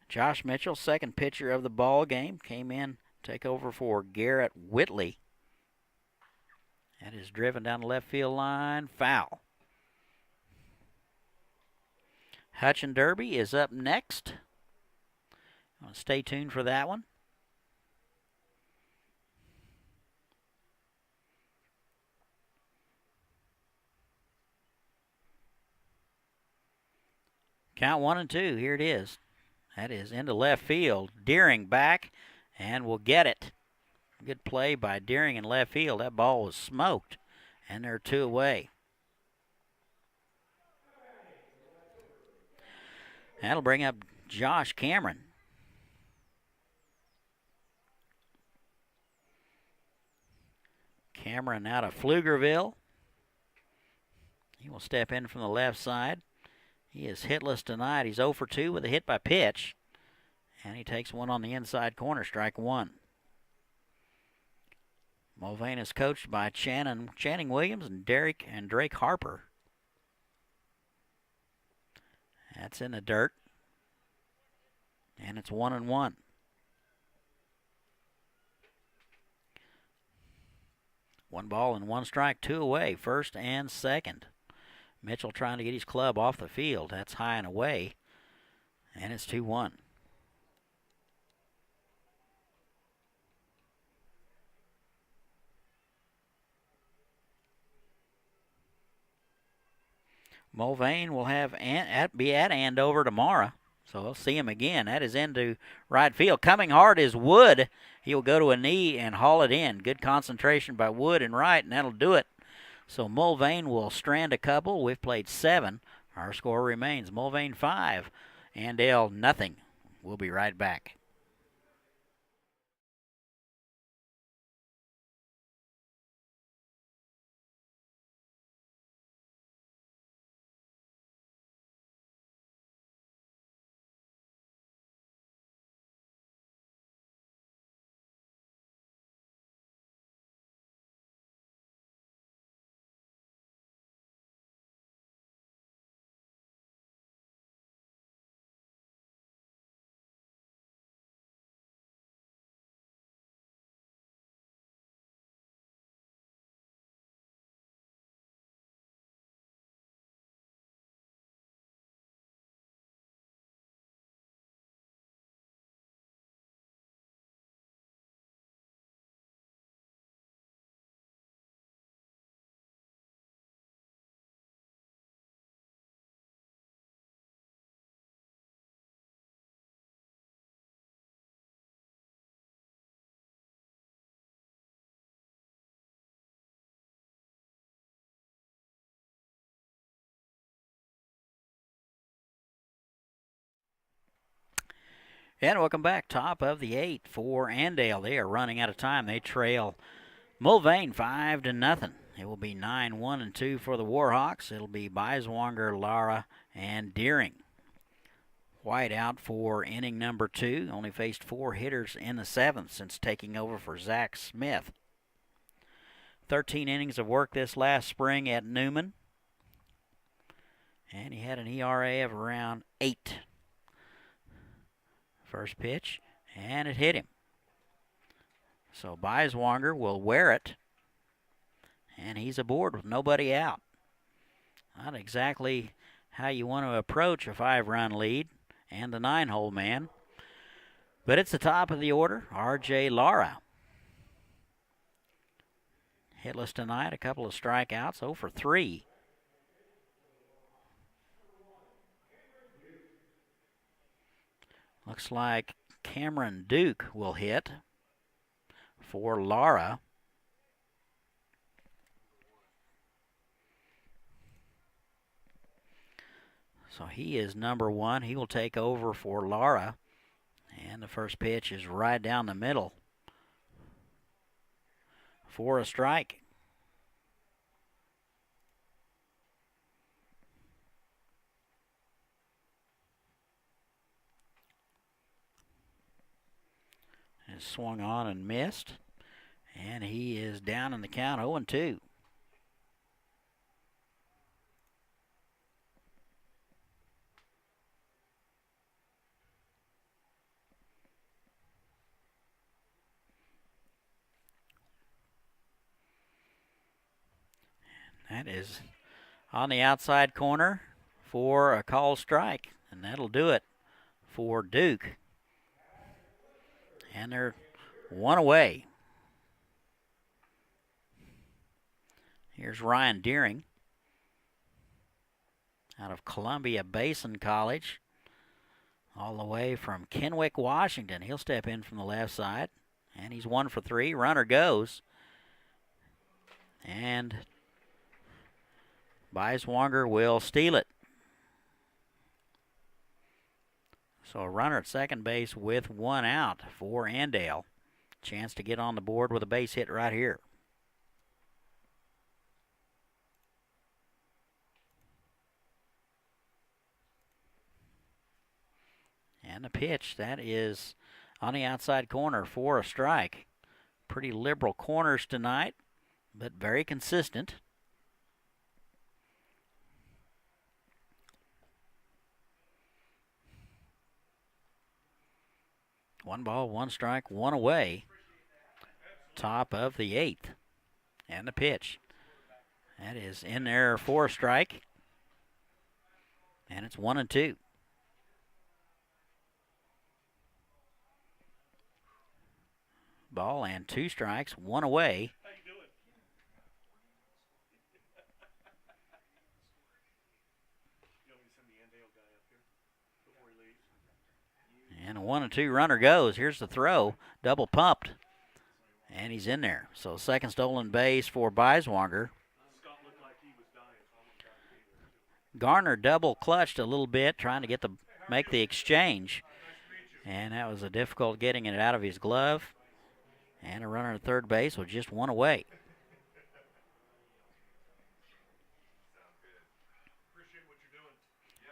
Josh Mitchell, second pitcher of the ball game, came in, take over for Garrett Whitley. That is driven down the left field line, foul. Hutch and Derby is up next. Stay tuned for that one. Count 1 and 2. Here it is. That is into left field. Deering back and will get it. Good play by Deering in left field. That ball was smoked, and they're 2 away. That'll bring up Josh Cameron. Cameron out of Pflugerville. He will step in from the left side. He is hitless tonight. He's 0 for 2 with a hit by pitch. And he takes one on the inside corner, strike 1. Mulvane is coached by Channing Williams and Drake Harper. That's in the dirt. And it's 1-1. One ball and 1 strike, 2 away, first and second. Mitchell trying to get his club off the field. That's high and away. And it's 2-1. Mulvane will be at Andover tomorrow. So we'll see him again. That is into right field. Coming hard is Wood. He'll go to a knee and haul it in. Good concentration by Wood in right, and that'll do it. So Mulvane will strand a couple. We've played 7. Our score remains Mulvane 5, Andale nothing. We'll be right back. And welcome back. Top of the 8th for Andale. They are running out of time. They trail Mulvane 5-0. It will be 9-1-2 for the Warhawks. It'll be Beiswanger, Lara, and Deering. White out for inning number 2. Only faced 4 hitters in the 7th since taking over for Zach Smith. 13 innings of work this last spring at Newman. And he had an ERA of around 8. First pitch, and it hit him. So Beiswanger will wear it, and he's aboard with nobody out. Not exactly how you want to approach a 5-run lead and the 9-hole man, but it's the top of the order, R.J. Lara. Hitless tonight, a couple of strikeouts, 0 for 3. Looks like Cameron Duke will hit for Lara. So he is number 1. He will take over for Lara. And the first pitch is right down the middle for a strike. And swung on and missed. And he is down in the count, 0-2. That is on the outside corner for a call strike. And that'll do it for Duke. And they're 1 away. Here's Ryan Deering out of Columbia Basin College, all the way from Kennewick, Washington. He'll step in from the left side, and he's 1 for 3. Runner goes. And Beiswanger will steal it. So a runner at second base with 1 out for Andale. Chance to get on the board with a base hit right here. And the pitch, that is on the outside corner for a strike. Pretty liberal corners tonight, but very consistent. One ball, 1 strike, 1 away. Top of the 8th. And the pitch. That is in there for a strike. And it's 1-2. Ball and 2 strikes, 1 away. And a 1-2 runner goes. Here's the throw. Double pumped. And he's in there. So second stolen base for Beiswanger. Garner double clutched a little bit, trying to make the exchange. And that was a difficult getting it out of his glove. And a runner at third base with just 1 away.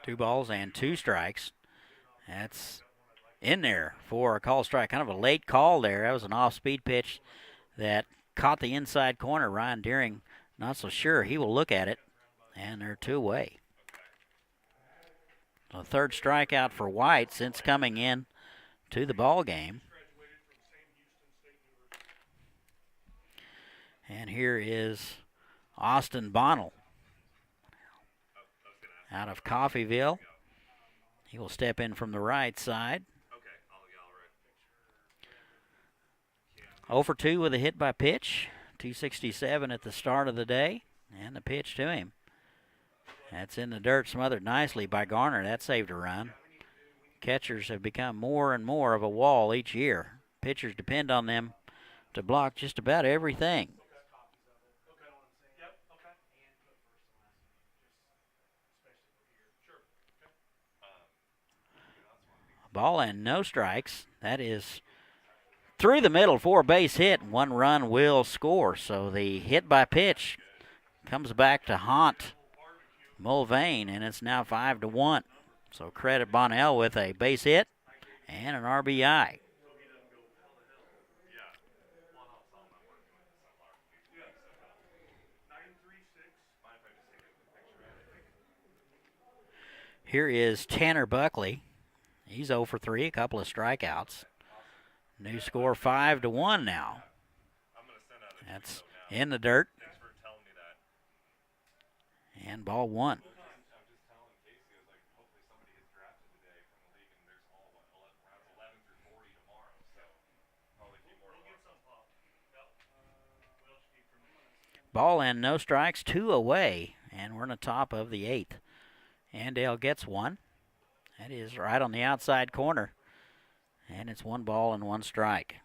Two balls and 2 strikes. That's in there for a call strike. Kind of a late call there. That was an off-speed pitch that caught the inside corner. Ryan Deering not so sure. He will look at it, and they're 2 away. A third strikeout for White since coming in to the ball game. And here is Austin Bonnell out of Coffeyville. He will step in from the right side. 0 for 2 with a hit by pitch. 267 at the start of the day. And the pitch to him. That's in the dirt, smothered nicely by Garner. That saved a run. Catchers have become more and more of a wall each year. Pitchers depend on them to block just about everything. Ball and no strikes. That is through the middle for a base hit. 1 run will score. So the hit by pitch comes back to haunt Mulvane, and it's now 5-1. So credit Bonnell with a base hit and an RBI. Here is Tanner Buckley. He's 0 for 3, a couple of strikeouts. New score 5-1 now. That's in the dirt. And ball 1. Ball and no strikes, 2 away, and we're in the top of the 8th. Andale gets 1. That is right on the outside corner, and it's 1 ball and 1 strike.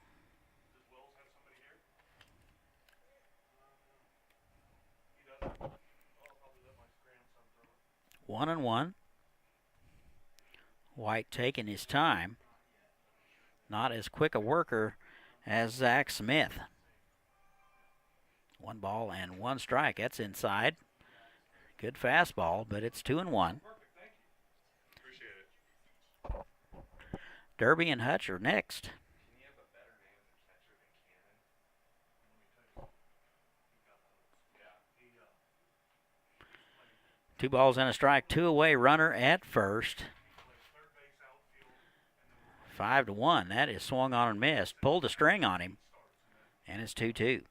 One and one. White taking his time. Not as quick a worker as Zach Smith. 1 ball and 1 strike. That's inside. Good fastball, but it's 2-1. Derby and Hutch are next. 2 balls and a strike, 2 away, runner at first. 5-1. That is swung on and missed. Pulled a string on him, and it's 2-2.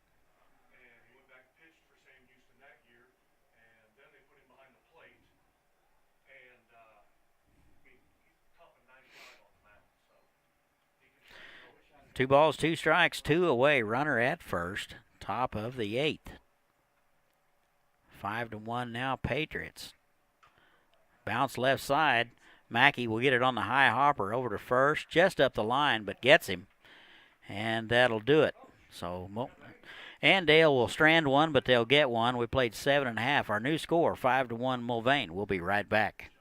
Two balls, 2 strikes, 2 away, runner at first, top of the 8th. 5-1 now, Patriots. Bounce left side. Mackey will get it on the high hopper over to first, just up the line, but gets him, and that'll do it. So Andale will strand 1, but they'll get 1. We played 7.5. Our new score, 5-1 Mulvane. We'll be right back.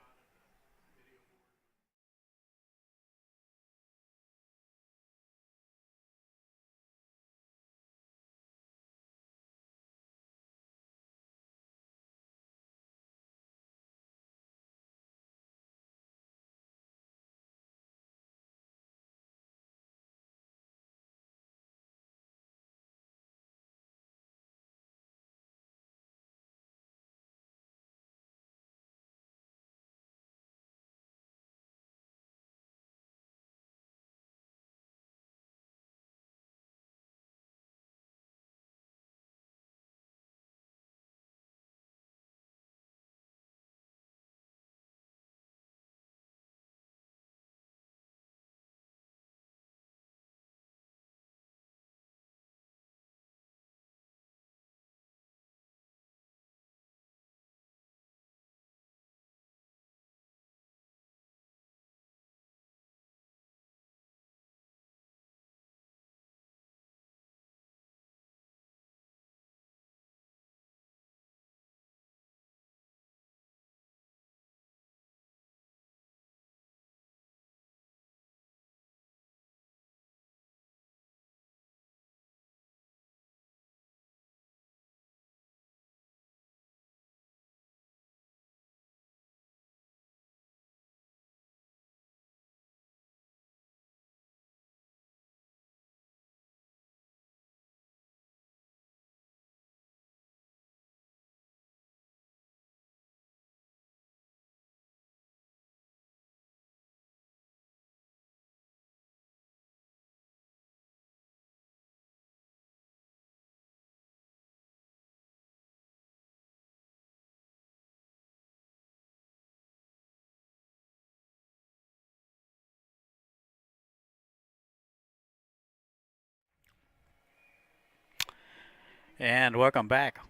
And welcome back.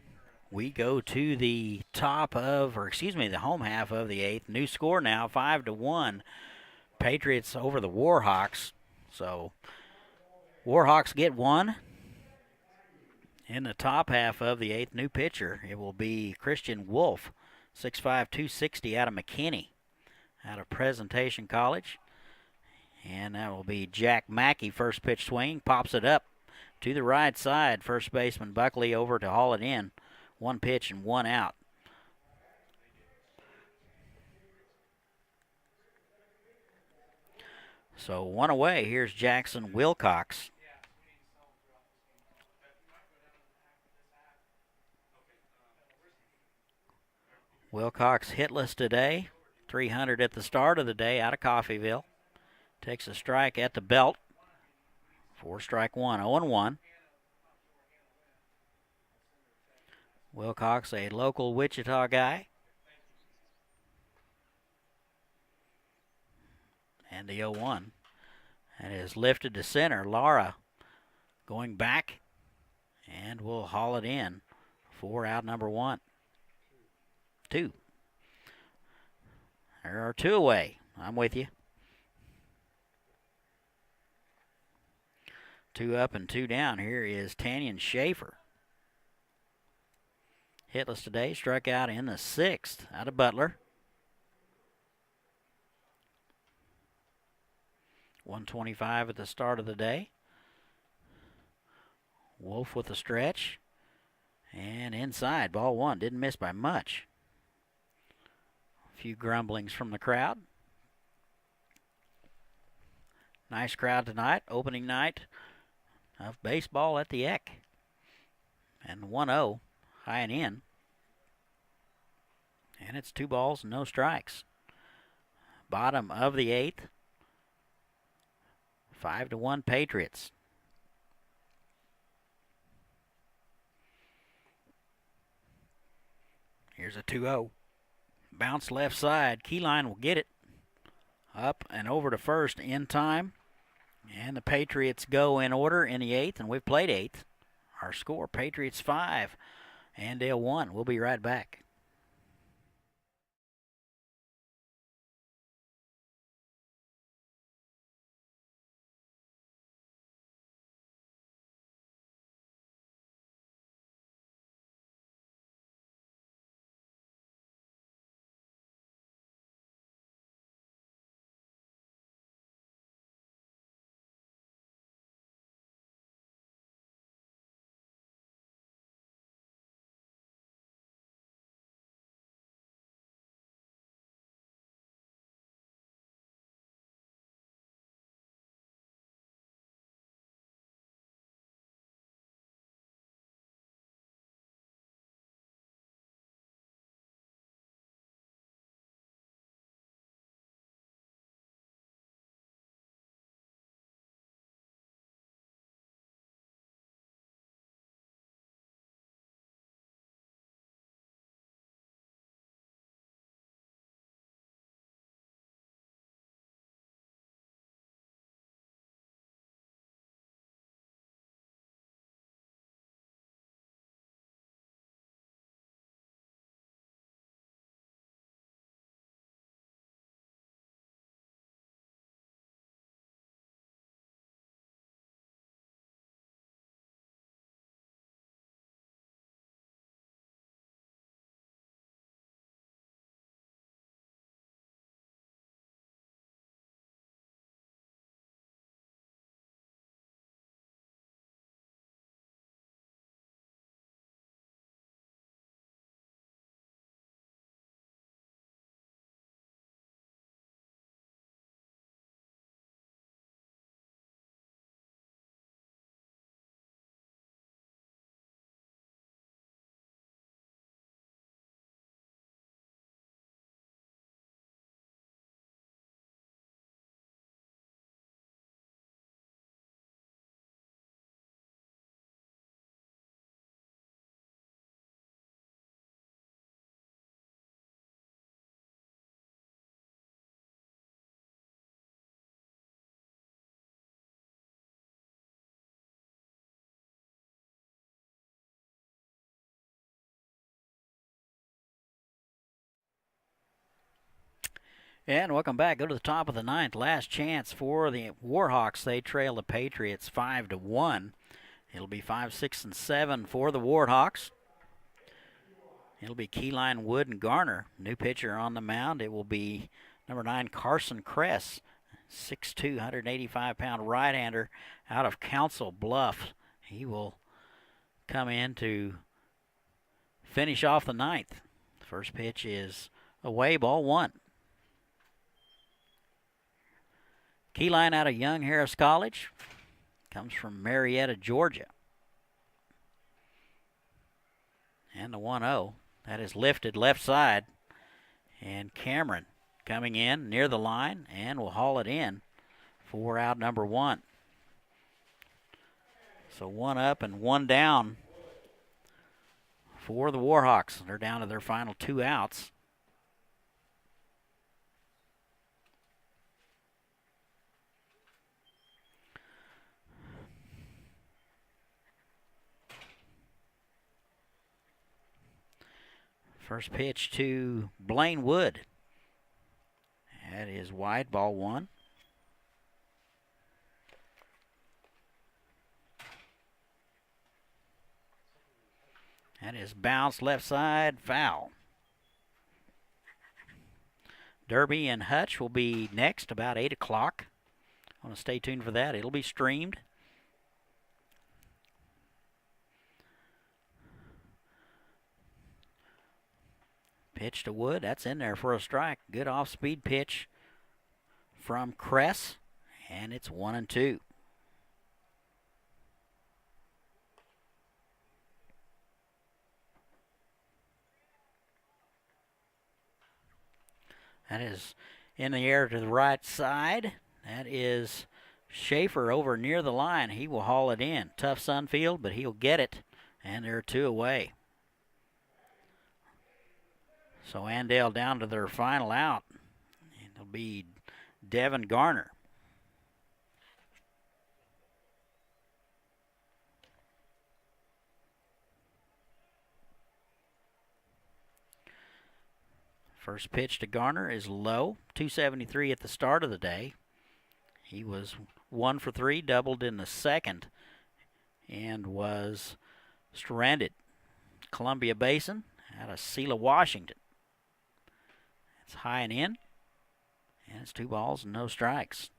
We go to the the home half of the 8th. New score now, 5-1. Patriots over the Warhawks. So Warhawks get 1. In the top half of the 8th, new pitcher. It will be Christian Wolf, 6'5", 260 out of McKinney, out of Presentation College. And that will be Jack Mackey, first pitch swing, pops it up to the right side. First baseman Buckley over to haul it in. One pitch and one out. So one away. Here's Jackson Wilcox. Wilcox hitless today. 300 at the start of the day out of Coffeyville. Takes a strike at the belt. 4-strike one, 0-1. Wilcox, a local Wichita guy. And the 0-1. And is lifted to center. Lara going back. And we'll haul it in for out number one. 2. There are 2 away. I'm with you. 2 up and 2 down. Here is Tanyan Schaefer. Hitless today. Struck out in the 6th out of Butler. 125 at the start of the day. Wolf with a stretch. And inside, ball one. Didn't miss by much. A few grumblings from the crowd. Nice crowd tonight. Opening night of baseball at the Eck. And 1-0, high and in. And it's 2 balls and no strikes. Bottom of the 8th. 5-1 Patriots. Here's a 2-0. Bounce left side. Keyline will get it. Up and over to first in time. And the Patriots go in order in the 8th, and we've played 8th. Our score, Patriots 5, Andale 1. We'll be right back. And welcome back. Go to the top of the 9th. Last chance for the Warhawks. They trail the Patriots 5-1. It'll be 5, 6, and 7 for the Warhawks. It'll be Keyline, Wood, and Garner. New pitcher on the mound. It will be number 9, Carson Kress. 6'2", 185-pound right-hander out of Council Bluff. He will come in to finish off the ninth. First pitch is away, ball one. Keyline out of Young Harris College. Comes from Marietta, Georgia. And the 1-0. That is lifted left side. And Cameron coming in near the line and will haul it in for out number one. So one up and one down for the Warhawks. They're down to their final two outs. First pitch to Blaine Wood. That is wide, ball one. That is bounced left side, foul. Derby and Hutch will be next about 8 o'clock. I want to stay tuned for that. It'll be streamed. Pitch to Wood. That's in there for a strike. Good off-speed pitch from Kress, and it's 1-2. That is in the air to the right side. That is Schaefer over near the line. He will haul it in. Tough Sunfield, but he'll get it, and there are two away. So Andale down to their final out. It'll be Devin Garner. First pitch to Garner is low. 273 at the start of the day. He was 1 for 3, doubled in the second, and was stranded. Columbia Basin out of Selah, Washington. It's high and in, and it's 2 balls and no strikes.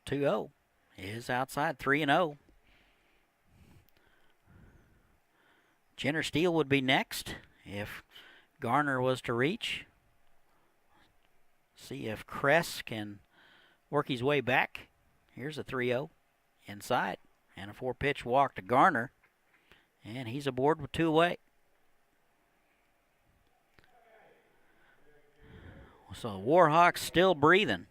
Two-0 is outside, 3-0. Jenner Steele would be next if Garner was to reach. See if Kress can work his way back. Here's a 3-0 inside, and a 4-pitch walk to Garner, and he's aboard with 2 away. So the Warhawks still breathing.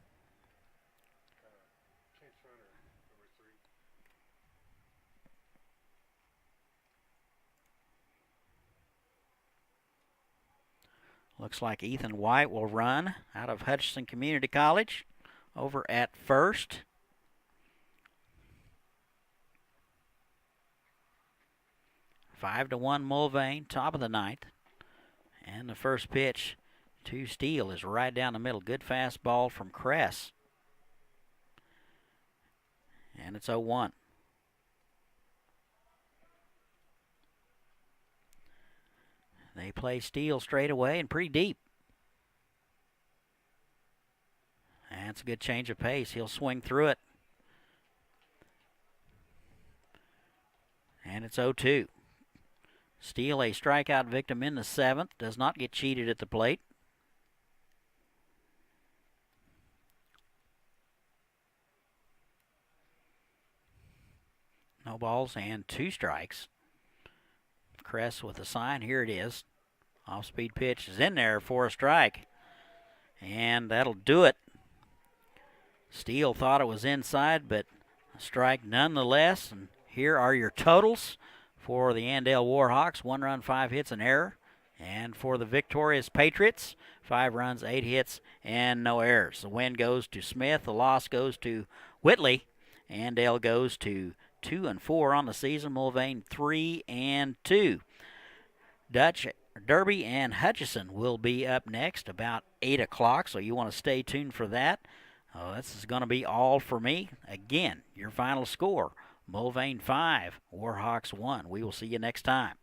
Looks like Ethan White will run out of Hutchinson Community College over at first. Five to 1 Mulvane, top of the ninth. And the first pitch to Steele is right down the middle. Good fastball from Kress. And it's 0-1. They play Steele straight away and pretty deep. That's a good change of pace. He'll swing through it. And it's 0-2. Steele, a strikeout victim in the 7th, does not get cheated at the plate. No balls and 2 strikes. Kress with a sign. Here it is. Off-speed pitch is in there for a strike. And that'll do it. Steele thought it was inside, but a strike nonetheless. And here are your totals for the Andale Warhawks. 1 run, 5 hits, an error. And for the victorious Patriots, 5 runs, 8 hits, and no errors. The win goes to Smith. The loss goes to Whitley. Andale goes to 2-4 on the season. Mulvane 3-2. Derby and Hutchinson will be up next about 8 o'clock, so you want to stay tuned for that. Oh, this is going to be all for me. Again, your final score, Mulvane 5, Warhawks 1. We will see you next time.